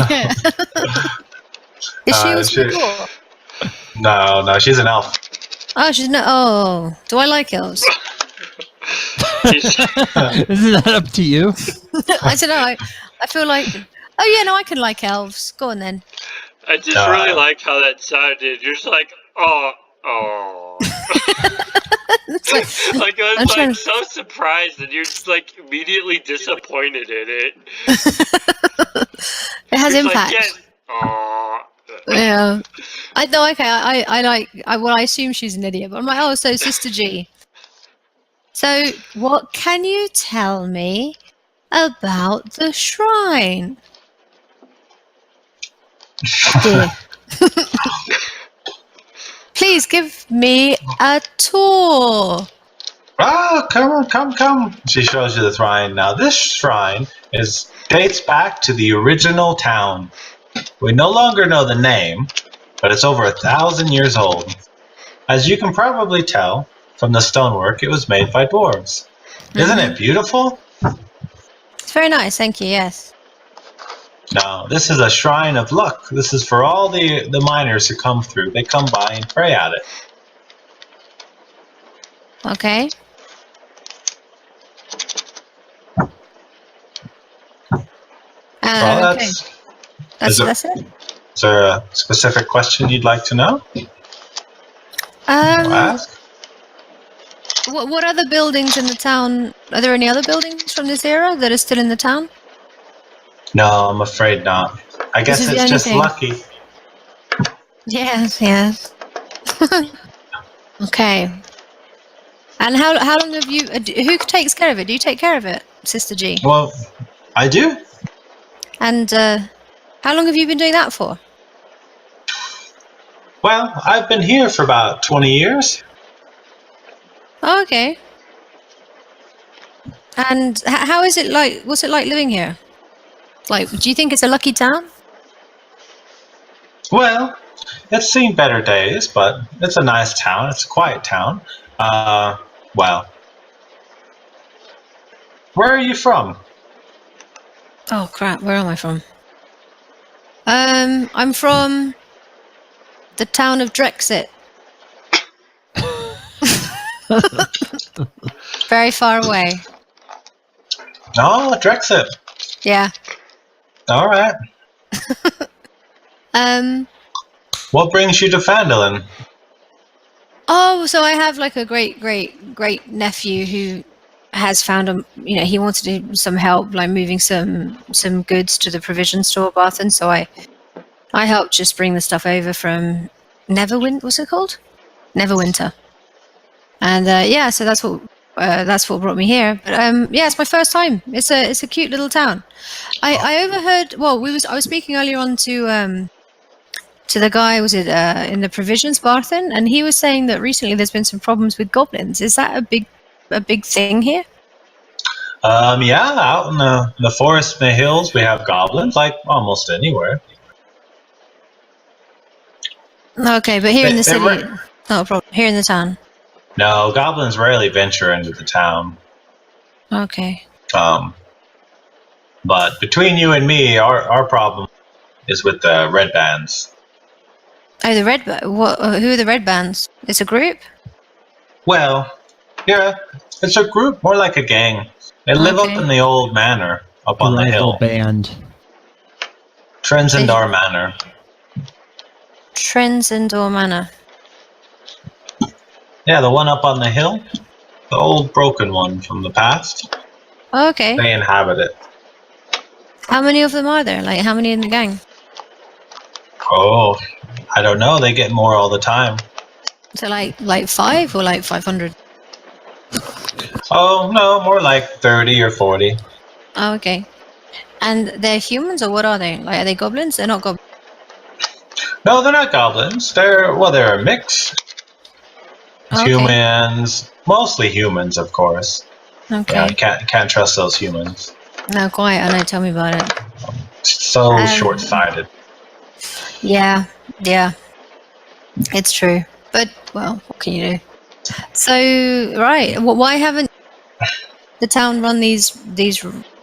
Yeah. Is she also a dwarf? No, she's an elf. Oh, she's not. Oh, do I like elves? Isn't that up to you? I don't know. I feel like. Oh yeah, no, I can like elves. Go on then. I just really like how that sounded. You're just like, oh. It's like, Like I I'm was trying- like so surprised, and you're just like immediately disappointed in it. it has It's impact. like, yes. Aw. Yeah. I know. Okay. I assume she's an idiot, but I'm like, oh, so Sister G. So, what can you tell me about the shrine? Dear. Please give me a tour. Ah, come. She shows you the shrine. Now, this shrine dates back to the original town. We no longer know the name, but it's over 1,000 years old. As you can probably tell from the stonework, it was made by dwarves. Isn't it beautiful? It's very nice, thank you, yes. No, this is a shrine of luck. This is for all the miners who come through. They come by and pray at it. Okay. Well, Okay. That's it. Is there a specific question you'd like to know? Ask? What other buildings in the town? Are there any other buildings from this era that are still in the town? No, I'm afraid not. I guess it's just lucky. Yes. Okay. And how long have you? Who takes care of it? Do you take care of it, Sister G? Well, I do. And how long have you been doing that for? Well, I've been here for about 20 years. Oh, okay. And how is it like? What's it like living here? Like, do you think it's a lucky town? Well, it's seen better days, but it's a nice town. It's a quiet town. Well, where are you from? Oh crap! Where am I from? I'm from the town of Drexit. Very far away. Oh, Drexit. Yeah. All right. What brings you to Phandelver? Oh, so I have like a great nephew who has found he wanted to do some help, like moving some goods to the provision store, Barthen. So I helped just bring the stuff over from Neverwinter. What's it called? Neverwinter. And so that's what brought me here. But it's my first time. It's a cute little town. I overheard. Well, I was speaking earlier on to the guy. Was it in the provisions, Barthen? And he was saying that recently there's been some problems with goblins. Is that a big thing here? Yeah, out in the forest and the hills, we have goblins, like almost anywhere. Okay, but here in the city, no problem. Here in the town. No, goblins rarely venture into the town. Okay. But between you and me, our problem is with the red bands. Oh, the red who are the red bands? It's a group? Well, yeah, it's a group, more like a gang. They live up in the old manor, up on the hill. Band. Trenzendar Manor. Trenzendar Manor. Yeah, the one up on the hill. The old broken one from the past. Okay. They inhabit it. How many of them are there? Like, how many in the gang? Oh, I don't know. They get more all the time. So like 5 or like 500? Oh, no, more like 30 or 40. Oh, okay. And they're humans or what are they? Like, are they goblins? They're not goblins. No, they're not goblins. They're a mix. Okay. Humans, mostly humans, of course. Okay. You can't trust those humans. No, quite. I know. Tell me about it. So short-sighted. Yeah. It's true. But, well, what can you do? So, right. Well, why haven't the town run these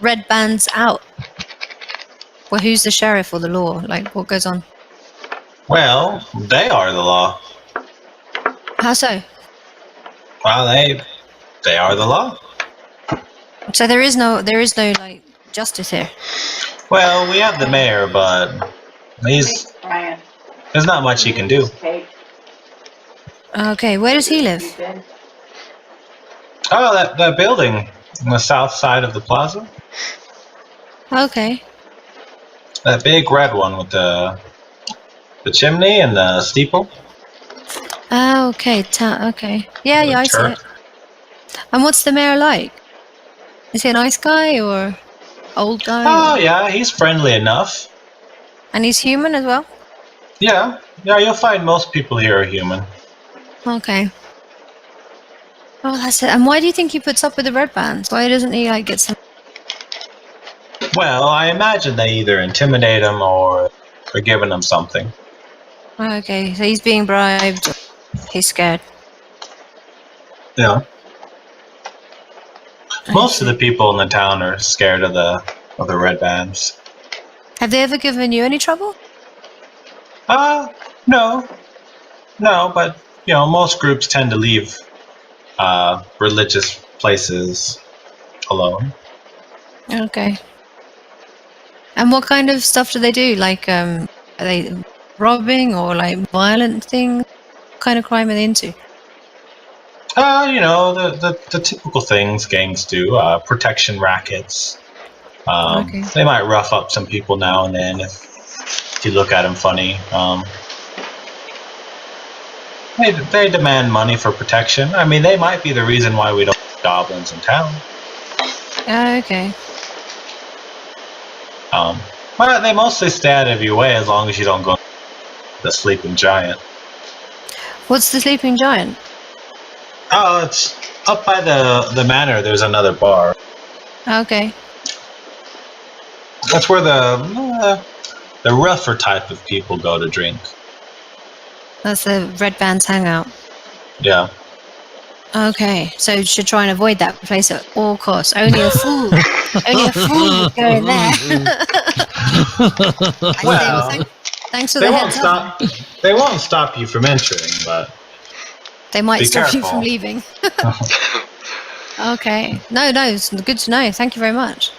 red bands out? Well, who's the sheriff or the law? Like, what goes on? Well, they are the law. How so? Well, they are the law. So there is no like justice here. Well, we have the mayor, but there's not much he can do. Okay, where does he live? Oh, that building on the south side of the plaza. Okay. That big red one with the chimney and the steeple. Oh, okay. Okay. Yeah, I see it. And what's the mayor like? Is he a nice guy or old guy? Oh, yeah, he's friendly enough. And he's human as well? Yeah, you'll find most people here are human. Okay. Oh, that's it. And why do you think he puts up with the red bands? Why doesn't he like get some? Well, I imagine they either intimidate him or they're giving him something. Okay, so he's being bribed. He's scared. Yeah. Most of the people in the town are scared of the red bands. Have they ever given you any trouble? No, but most groups tend to leave religious places alone. Okay. And what kind of stuff do they do? Like, are they robbing or like violent things? What kind of crime are they into? The typical things gangs do. Protection rackets. Okay. They might rough up some people now and then if you look at them funny. They demand money for protection. I mean, they might be the reason why we don't have goblins in town. Okay. But they mostly stay out of your way as long as you don't go the sleeping giant. What's the sleeping giant? Oh, it's up by the manor. There's another bar. Okay. That's where the rougher type of people go to drink. That's the red band's hangout. Yeah. Okay, so you should try and avoid that place at all costs. Only a fool would go in there. Thanks for the heads up. They won't stop you from entering, but they might stop you careful. from leaving. Okay, no, it's good to know. Thank you very much.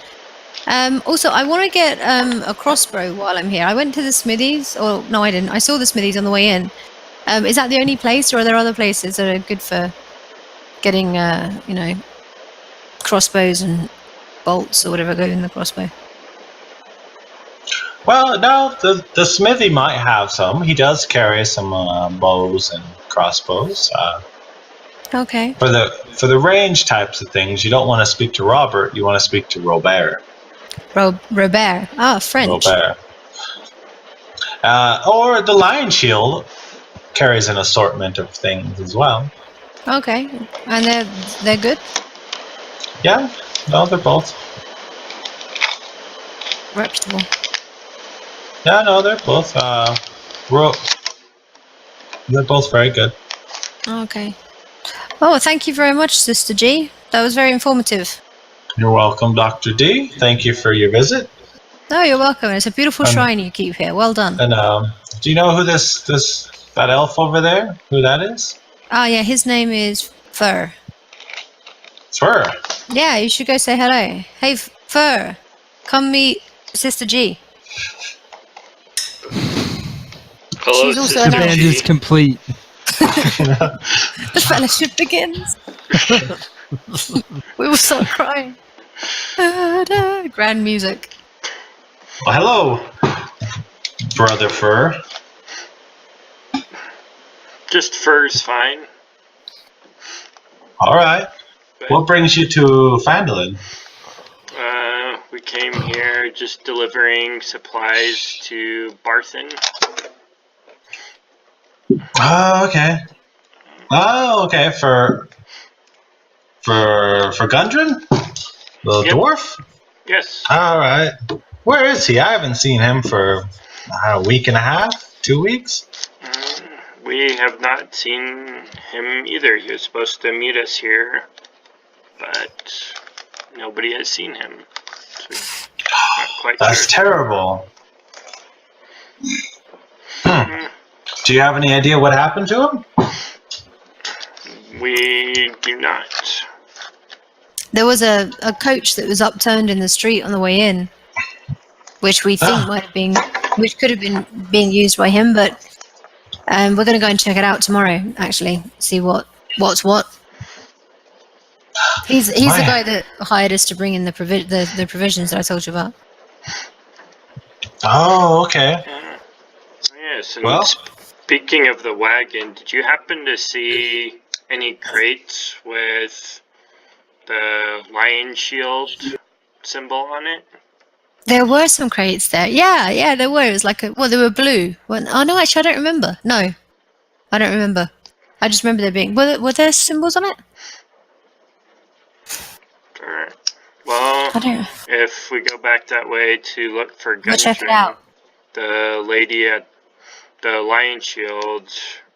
Also, I want to get a crossbow while I'm here. I went to the smithies, or no, I didn't. I saw the smithies on the way in. Is that the only place, or are there other places that are good for getting, crossbows and bolts or whatever go in the crossbow? Well, no, the smithy might have some. He does carry some bows and crossbows. Okay. For the range types of things, you don't want to speak to Robert. You want to speak to Robert. Robert. Ah, French. Robert. Or the Lion Shield carries an assortment of things as well. Okay, and they're good. Yeah, no, they're both Reputable. Yeah, no, they're both. They're both very good. Okay. Oh, thank you very much, Sister G. That was very informative. You're welcome, Dr. D. Thank you for your visit. No, you're welcome. It's a beautiful shrine you keep here. Well done. And do you know who that elf over there? Who that is? Ah, yeah, his name is Frur. Frur. Yeah, you should go say hello. Hey, Frur, come meet Sister G. Hello, She's also The band is complete. The fellowship begins. We will start crying. Grand music. Well, hello, Brother Frur. Just Fur's fine. All right. But, What brings you to Phandelver? we came here just delivering supplies to Barthen. Oh, okay. For Gundren? The dwarf? Yes. All right. Where is he? I haven't seen him for a week and a half, 2 weeks. We have not seen him either. He was supposed to meet us here, but nobody has seen him. So not quite That's sure. terrible. Do you have any idea what happened to him? We do not. There was a coach that was upturned in the street on the way in, which we think which could have been being used by him, but we're going to go and check it out tomorrow. Actually, see what's what. He's the guy that hired us to bring in the provisions that I told you about. Oh, okay. Yes, and speaking of the wagon, did you happen to see any crates with the lion shield symbol on it? There were some crates there. Yeah, there were. It was like they were blue. Oh no, actually, I don't remember. No, I don't remember. I just remember there being. Were there symbols on it? Alright. Well, if we go back that way to look for Gundren, check it out. The lady at the Lion Shield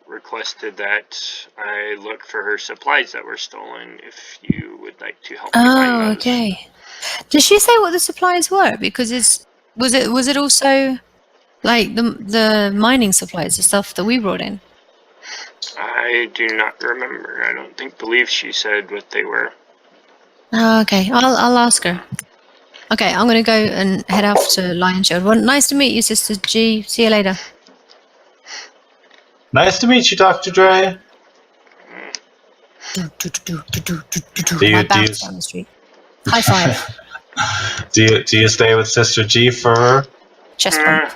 requested that I look for her supplies that were stolen, if you would like to help me find those. Okay. Did she say what the supplies were? Because was it also like the mining supplies, the stuff that we brought in? I do not remember. I don't believe she said what they were. Oh, okay. I'll ask her. Okay, I'm going to go and head off to Lion Shield. Well, nice to meet you, Sister G. See you later. Nice to meet you, Dr. Dre. I bounce down the street. High five. Do you stay with Sister G for? Chest bump.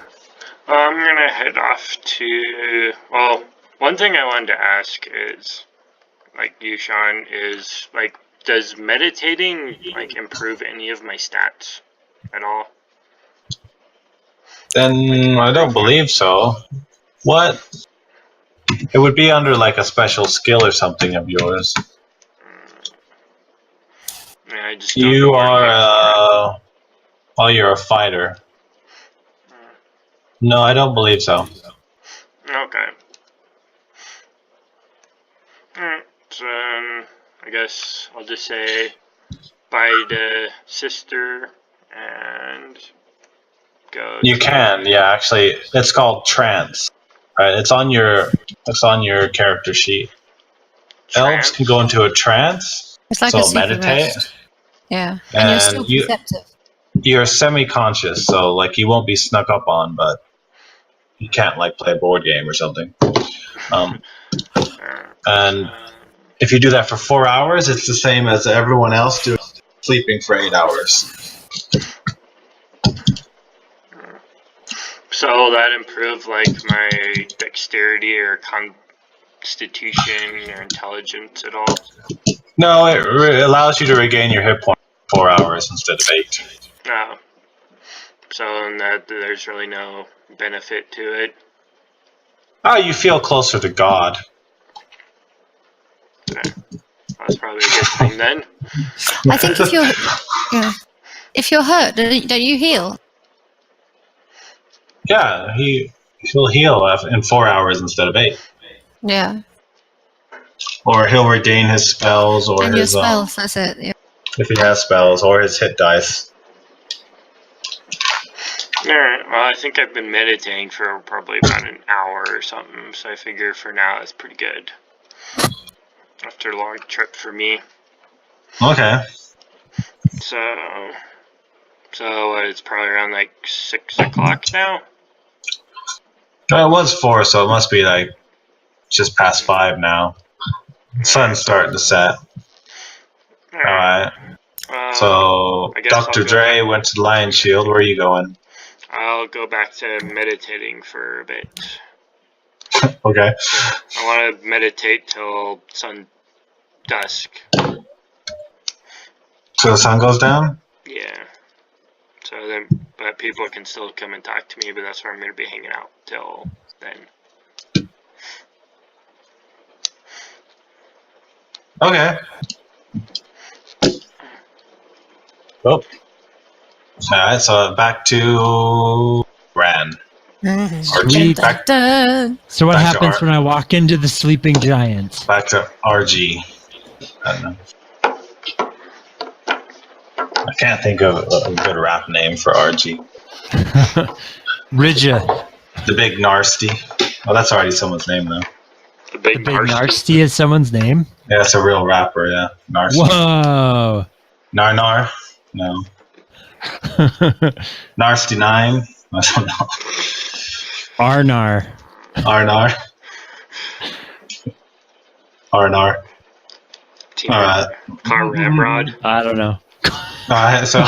I'm gonna head off to. Well, one thing I wanted to ask is, like you, Sean, is like, does meditating like improve any of my stats at all? Then I don't believe so. What? It would be under like a special skill or something of yours. Yeah, I just don't You know where to look are. Oh, you're a fighter. No, I don't believe so. for it. Okay. Alright, so I guess I'll just say bye to sister and go. You can, yeah. Actually, it's called trance. Right? It's on your character sheet. Elves can go into a trance. It's like so a super meditate. rest. Yeah, and you're still And perceptive. you're semi-conscious, so like you won't be snuck up on, but you can't like play a board game or something. And if you do that for 4 hours, it's the same as everyone else doing sleeping for 8 hours. So will that improve like my dexterity or constitution or intelligence at all? No, it allows you to regain your hit point in 4 hours instead of 8. No. So in that there's really no benefit to it. Oh, you feel closer to God. Yeah. That's probably a good thing then. I think if you're hurt, don't you heal? Yeah, he'll heal in 4 hours instead of 8. Yeah. Or he'll regain his spells, or And his your spells, that's it. Yeah. if he has spells, or his hit dice. Alright, well I think I've been meditating for probably about an hour or something, so I figure for now that's pretty good. After a long trip for me. Okay. So it's probably around like 6 o'clock now? It was 4, so it must be like just past 5 now. Sun's starting to set. Alright. So I guess Dr. I'll go Dre back. went to the Lion Shield. Where are you going? I'll go back to meditating for a bit. Okay. I want to meditate till dusk. So the sun goes down? Yeah. So then, but people can still come and talk to me, but that's where I'm going to be hanging out till then. Okay. Oh. Alright, so back to Ran. Sweet. So what Back to happens when I walk into the sleeping giants? Back to RG. I don't know. I can't think of a good rap name for RG. Ridja. The Big Narsty. Oh, that's already someone's name, though. The big Narsty is someone's name? Yeah, it's a real rapper, yeah. Narsty. Whoa. Nar? No. Narsty 9? I don't know. Arnar. Arnar. Alright. Car Ramrod. I don't know. Alright, so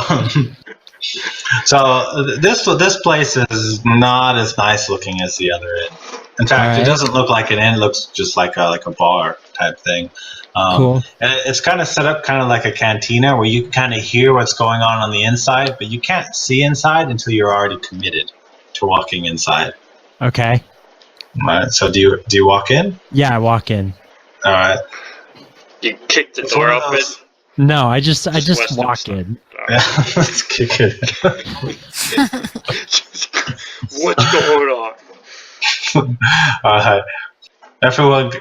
this place is not as nice looking as the other inn. In fact, It doesn't look like an inn; it looks just like a bar type thing. Cool. And it's kind of set up kind of like a cantina where you can kind of hear what's going on the inside, but you can't see inside until you're already committed to walking inside. Okay. All right. So do you walk in? Yeah, I walk in. All right. You kick the door open. No, I just walk in. Yeah, let's kick it. What's going on? Everyone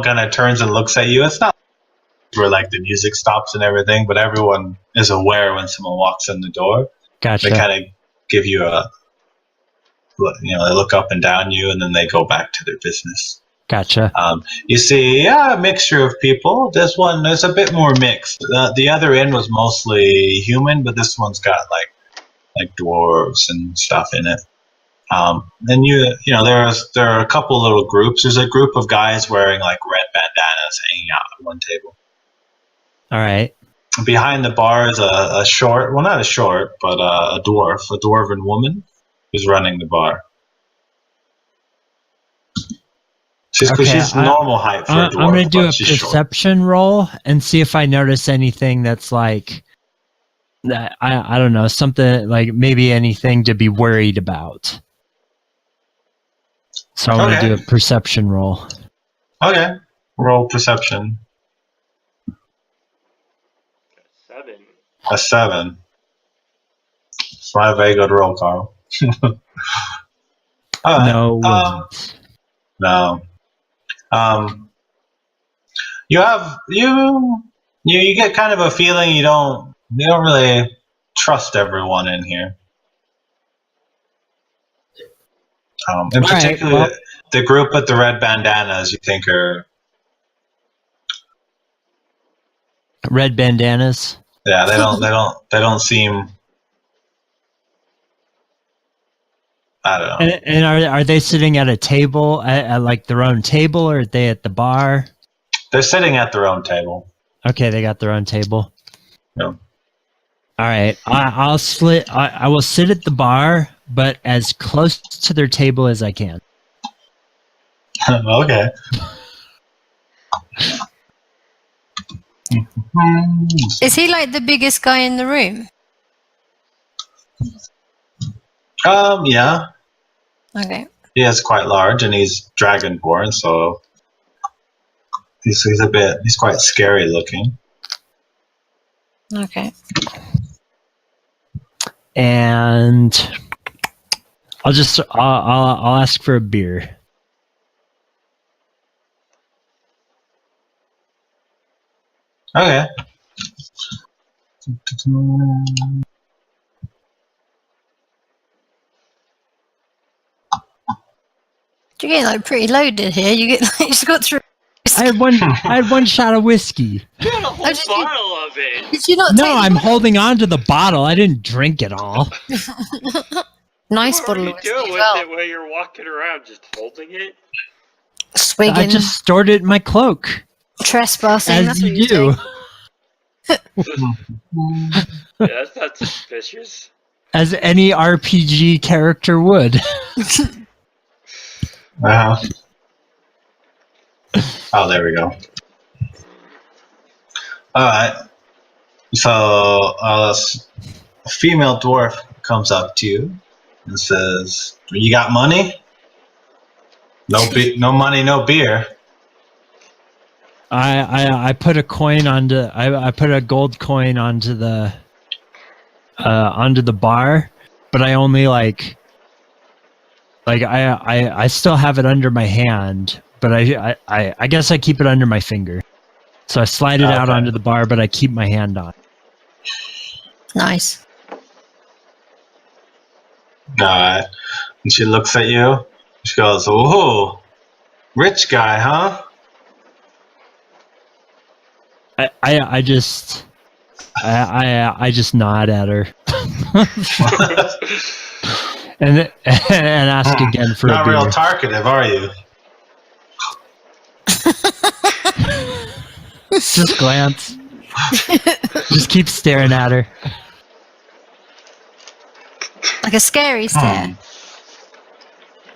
kind of turns and looks at you. It's not where like the music stops and everything, but everyone is aware when someone walks in the door. Gotcha. They kind of give you they look up and down you, and then they go back to their business. Gotcha. You see a mixture of people. This one is a bit more mixed. The other inn was mostly human, but this one's got like dwarves and stuff in it. And you know there are a couple little groups. There's a group of guys wearing like red bandanas hanging out at one table. All right. Behind the bar is a short, well not a short, but a dwarven woman who's running the bar. She's normal height for a dwarf. I'm going to do a she's perception roll and see if I notice anything that's like, I don't know, something like maybe anything to be worried about. So I'm going to do a perception roll. Okay. Roll perception. 7. A 7. It's not a very good roll, Karl. No. No. You get kind of a feeling you don't really trust everyone in here. In particular, the group with the red bandanas, you think are red bandanas. Yeah, they don't seem. I don't know. And are they sitting at a table at like their own table, or are they at the bar? They're sitting at their own table. Okay, they got their own table. Yeah. All right, I will sit at the bar, but as close to their table as I can. Okay. Is he like the biggest guy in the room? Yeah. Okay. He is quite large, and he's dragonborn, so he's quite scary looking. Okay. And I'll ask for a beer. Okay. You're getting like pretty loaded here. You just got through. I had one shot of whiskey. You got a whole bottle of it. Did you not? No, I'm holding on to the bottle. I didn't drink it all. Nice What bottle are of you whiskey doing as with well. it while you're walking around, just holding it? Swigging. I just stored it in my cloak, Trespassing. as That's what you you're do, doing. Yeah, that's not suspicious. as any RPG character would. Oh, there we go. Alright. So, a female dwarf comes up to you and says, "You got money? No money, no beer." I put a coin onto I put a gold coin onto the bar, but I only like I still have it under my hand, but I guess I keep it under my finger. So I slide it out onto the bar, but I keep my hand on. Nice. Alright. And she looks at you. She goes, "Ooh, rich guy, huh?" I just nod at her and ask again for Not a beer. real talkative, are you? Just glance. Just keep staring at her. Like a scary stare.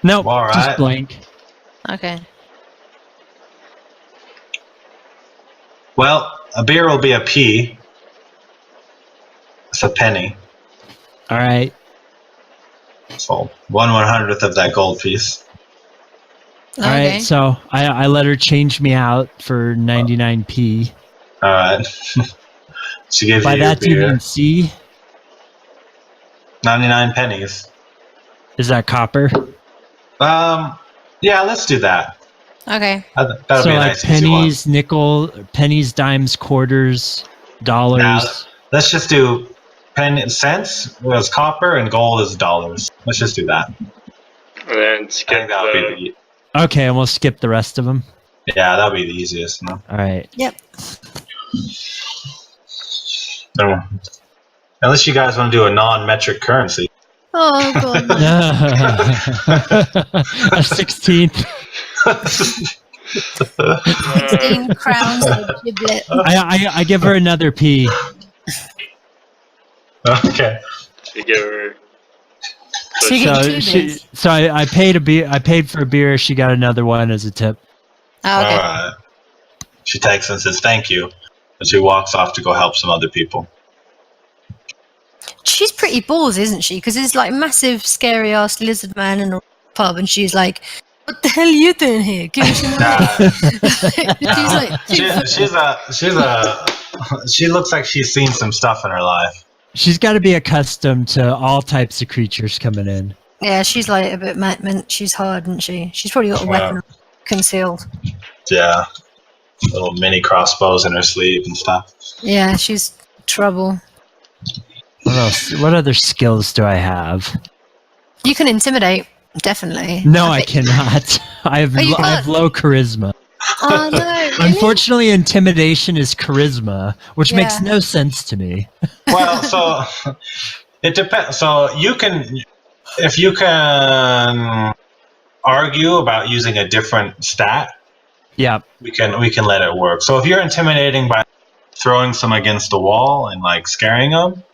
Nope, All right. just blank. Okay. Well, a beer will be a p. It's a penny. All right. So 1/100th of that gold piece. All right, so I let her change me out for 99p. All right. She gives By you your that, do you beer. mean C? 99 pennies. Is that copper? Yeah, let's do that. Okay. That'll So be a like nice easy one. pennies, pennies, dimes, quarters, dollars. Now, let's just do cents was copper and gold is dollars. Let's just do that. And then I think that'll be Okay, and we'll skip the rest of them. Yeah, that'll be the easiest. No? All right. Yep. No. Unless you guys want to do a non-metric currency. Oh god. No. A 16th. 16 crowns and a giblet. I give her another P. Okay. You give her. So you get 2 beers. So I paid a beer. I paid for a beer. She got another one as a tip. Oh, okay. Alright. She takes and says thank you. And she walks off to go help some other people. She's pretty balls, isn't she? Because there's like massive, scary ass lizard man in a pub, and she's like, "What the hell are you doing here? Give me some money." She's like, she looks like she's seen some stuff in her life. She's got to be accustomed to all types of creatures coming in. yeah, she's like a bit she's hard, isn't she? She's probably got a weapon concealed. Yeah. Little mini crossbows in her sleeve and stuff. Yeah, she's trouble. What else? What other skills do I have? You can intimidate, definitely. No, I cannot. I have you I have can't? low charisma. Oh no! Really? Unfortunately, intimidation is charisma, which makes Yeah. no sense to me. Well, so it depends. So you can, if you can argue about using a different stat, Yeah. we can let it work. So if you're intimidating by throwing some against the wall and like scaring them,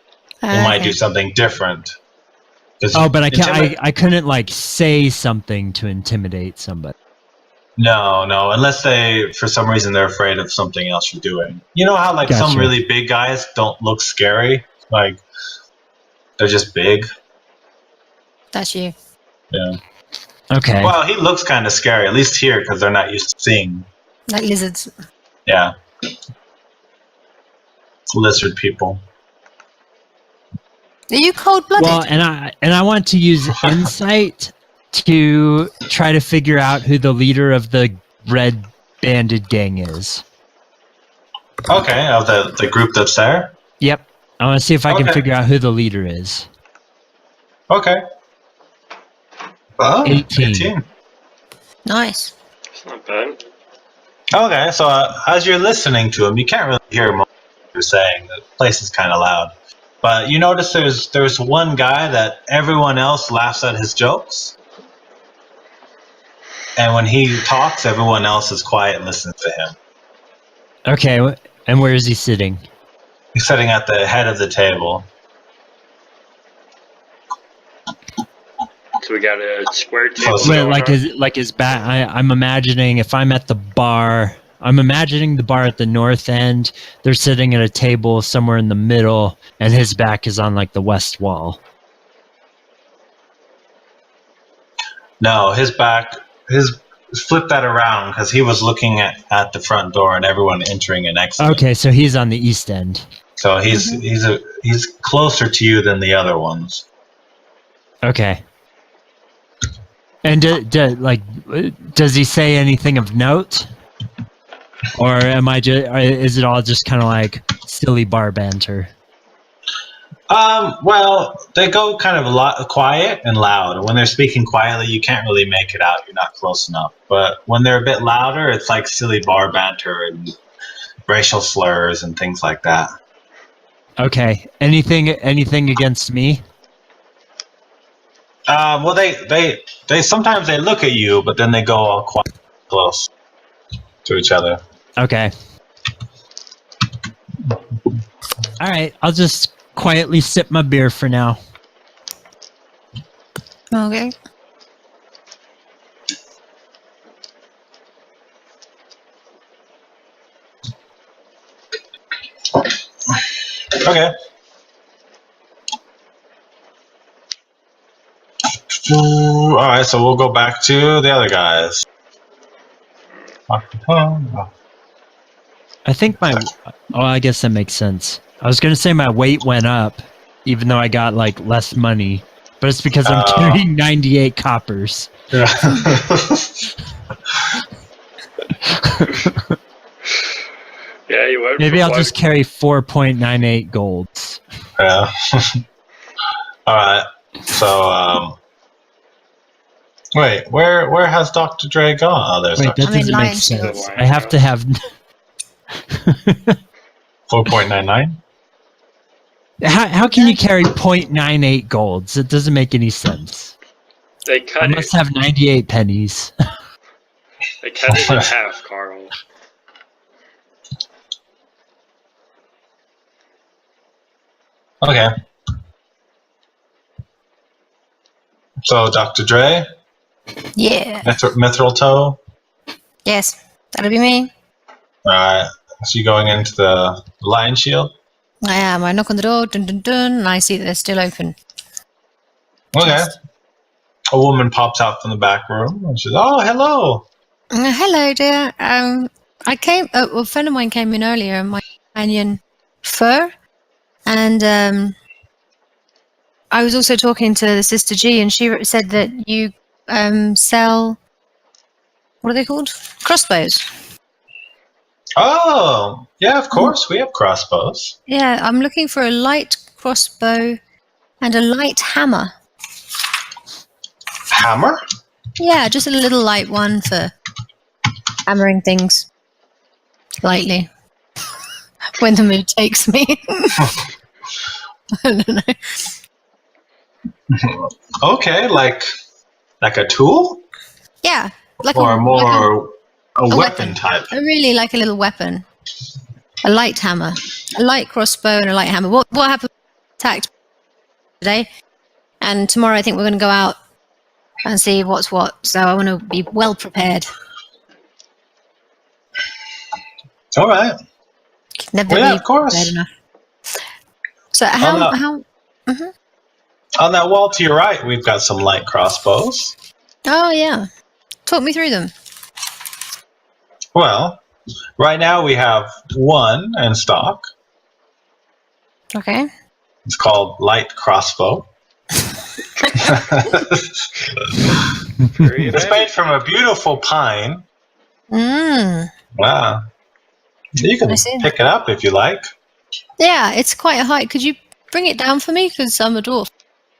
you might do something different. Oh, but I couldn't like say something to intimidate somebody. No, unless they, for some reason, they're afraid of something else you're doing. You know how like some Gotcha. really big guys don't look scary, like they're just big. That's you. Yeah. Okay. Well, he looks kind of scary, at least here, because they're not used to seeing. Like lizards. Yeah. Lizard people. Are you cold-blooded? Well, and I want to use insight to try to figure out who the leader of the red banded gang is. Okay, of the group that's there? Yep. I want to see if I can Okay. figure out who the leader is. Okay. Well, 18. Nice. It's not bad. Okay, so as you're listening to him, you can't really hear what you're saying. The place is kind of loud. But you notice there's one guy that everyone else laughs at his jokes. And when he talks, everyone else is quiet and listens to him. Okay, and where is he sitting? He's sitting at the head of the table. So we got a square table. So- Wait, like his back. I'm imagining if I'm at the bar. I'm imagining the bar at the north end. They're sitting at a table somewhere in the middle, and his back is on like the west wall. No, his flip that around because he was looking at the front door and everyone entering and exiting. Okay, so he's on the east end. So he's closer to you than the other ones. Okay. And does he say anything of note, or is it all just kind of like silly bar banter? Well, they go kind of a lot quiet and loud. When they're speaking quietly, you can't really make it out. You're not close enough. But when they're a bit louder, it's like silly bar banter and racial slurs and things like that. Okay. Anything against me? Well, they sometimes they look at you, but then they go all quiet, close to each other. Okay. All right. I'll just quietly sip my beer for now. Okay. Okay. All right, so we'll go back to the other guys. I think I guess that makes sense. I was gonna say my weight went up, even though I got like less money, but it's because I'm carrying 98 coppers. Yeah. Yeah, you went. Maybe from I'll just carry 4.98 golds. Yeah. All right. So Wait, where has Dr. Dre gone? Oh, there's Wait, Dr. that I mean, doesn't make Lion sense. Shield. I have to have. 4.99. How can you carry 0.98 golds? It doesn't make any sense. They I cut it. must have 98 pennies. They cut it in half, Karl. Okay. So, Dr. Dre, Yeah. Mithriltoe. Yes, that'll be me. Alright. So, you going into the Lion Shield? I am. I knock on the door, dun dun dun, and I see that they're still open. Okay. Just- A woman pops out from the back room and says, "Oh, hello." Hello, dear. I came. A friend of mine came in earlier. My companion, Frur, and I was also talking to the Sister G, and she said that you sell. What are they called? Crossbows. Oh, yeah, of course. We have crossbows. Yeah, I'm looking for a light crossbow and a light hammer. Hammer? Yeah, just a little light one for hammering things lightly when the mood takes me. I don't know. Okay, like a tool? Yeah, like Or more a weapon weapon type? Really like a little weapon. A light hammer, a light crossbow, and a light hammer. What happened? Attacked today, and tomorrow I think we're going to go out and see what's what. So I want to be well prepared. All right. Never Well, yeah, be of course. prepared enough. So how? On that wall to your right, we've got some light crossbows. Oh yeah, talk me through them. Well, right now we have one in stock. Okay. It's called light crossbow. It's made from a beautiful pine. Wow. You can I see. pick it up if you like. Yeah, it's quite a height. Could you bring it down for me? Because I'm a dwarf.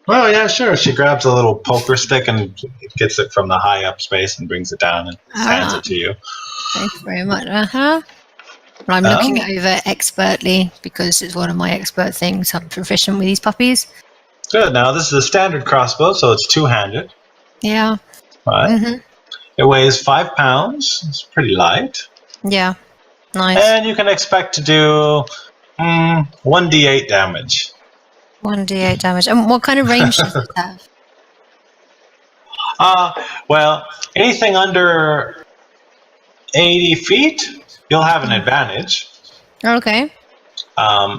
Well, yeah, sure. She grabs a little poker stick and gets it from the high up space and brings it down and hands it to you. Thank you very much. I'm looking it over expertly because it's one of my expert things. I'm proficient with these puppies. Good. Now, this is a standard crossbow, so it's two-handed. Yeah. Right. It weighs 5 pounds. It's pretty light. Yeah. Nice. And you can expect to do 1d8 damage. 1d8 damage. And what kind of range does it have? Well, anything under 80 feet, you'll have an advantage. Okay.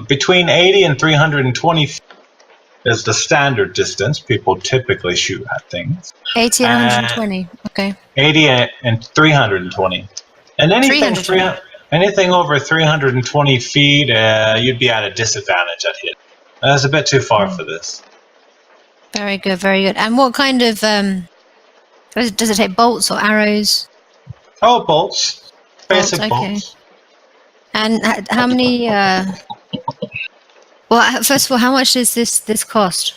Between 80 and 320 feet is the standard distance people typically shoot at things. 80 and 120. Okay. 80 and 320. And anything over 320 feet, you'd be at a disadvantage at hit. That's a bit too far for this. Very good, very good. And what kind of does it take bolts or arrows? Oh, bolts. Basic okay. bolts. And how many? Well, first of all, how much does this cost?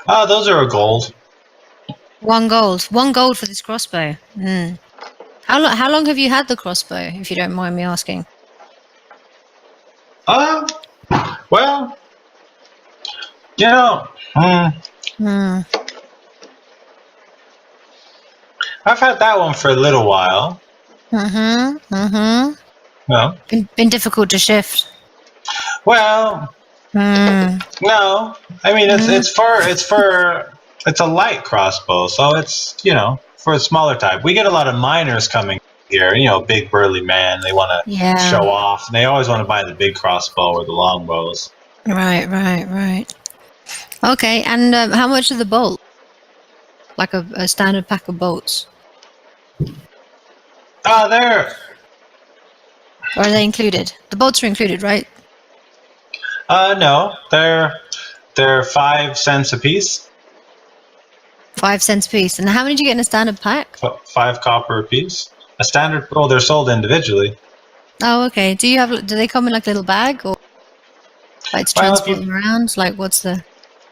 Those are a gold. 1 gold. 1 gold for this crossbow. How long have you had the crossbow, if you don't mind me asking? Well, you know, I've had that one for a little while. No. Been difficult to shift. Well, no. I mean, it's a light crossbow, so it's, for a smaller type. We get a lot of miners coming here, big burly man. They want to show off, and they always want to buy the big crossbow or the longbows. Right. Okay, and how much are the bolts? Like a standard pack of bolts? They're... Or are they included? The bolts are included, right? No, they're 5 cents a piece. 5 cents a piece. And how many do you get in a standard pack? 5 copper a piece. A standard. Oh, they're sold individually. Oh, okay. Do they come in like a little bag, or like to transport them around? Like, what's the?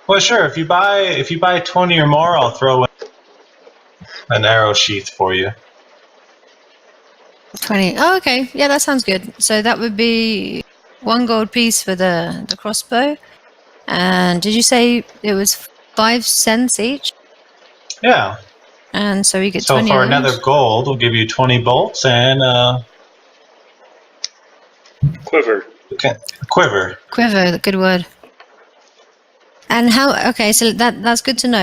Well, sure. If you buy 20 or more, I'll throw in an arrow sheath for you. 20. Oh, okay. Yeah, that sounds good. So that would be 1 gold piece for the crossbow. And did you say it was 5 cents each? Yeah. And so we get So 20 for of those. another gold, we'll give you 20 bolts and Quiver. quiver. Quiver, good word. And how? Okay, so that's good to know.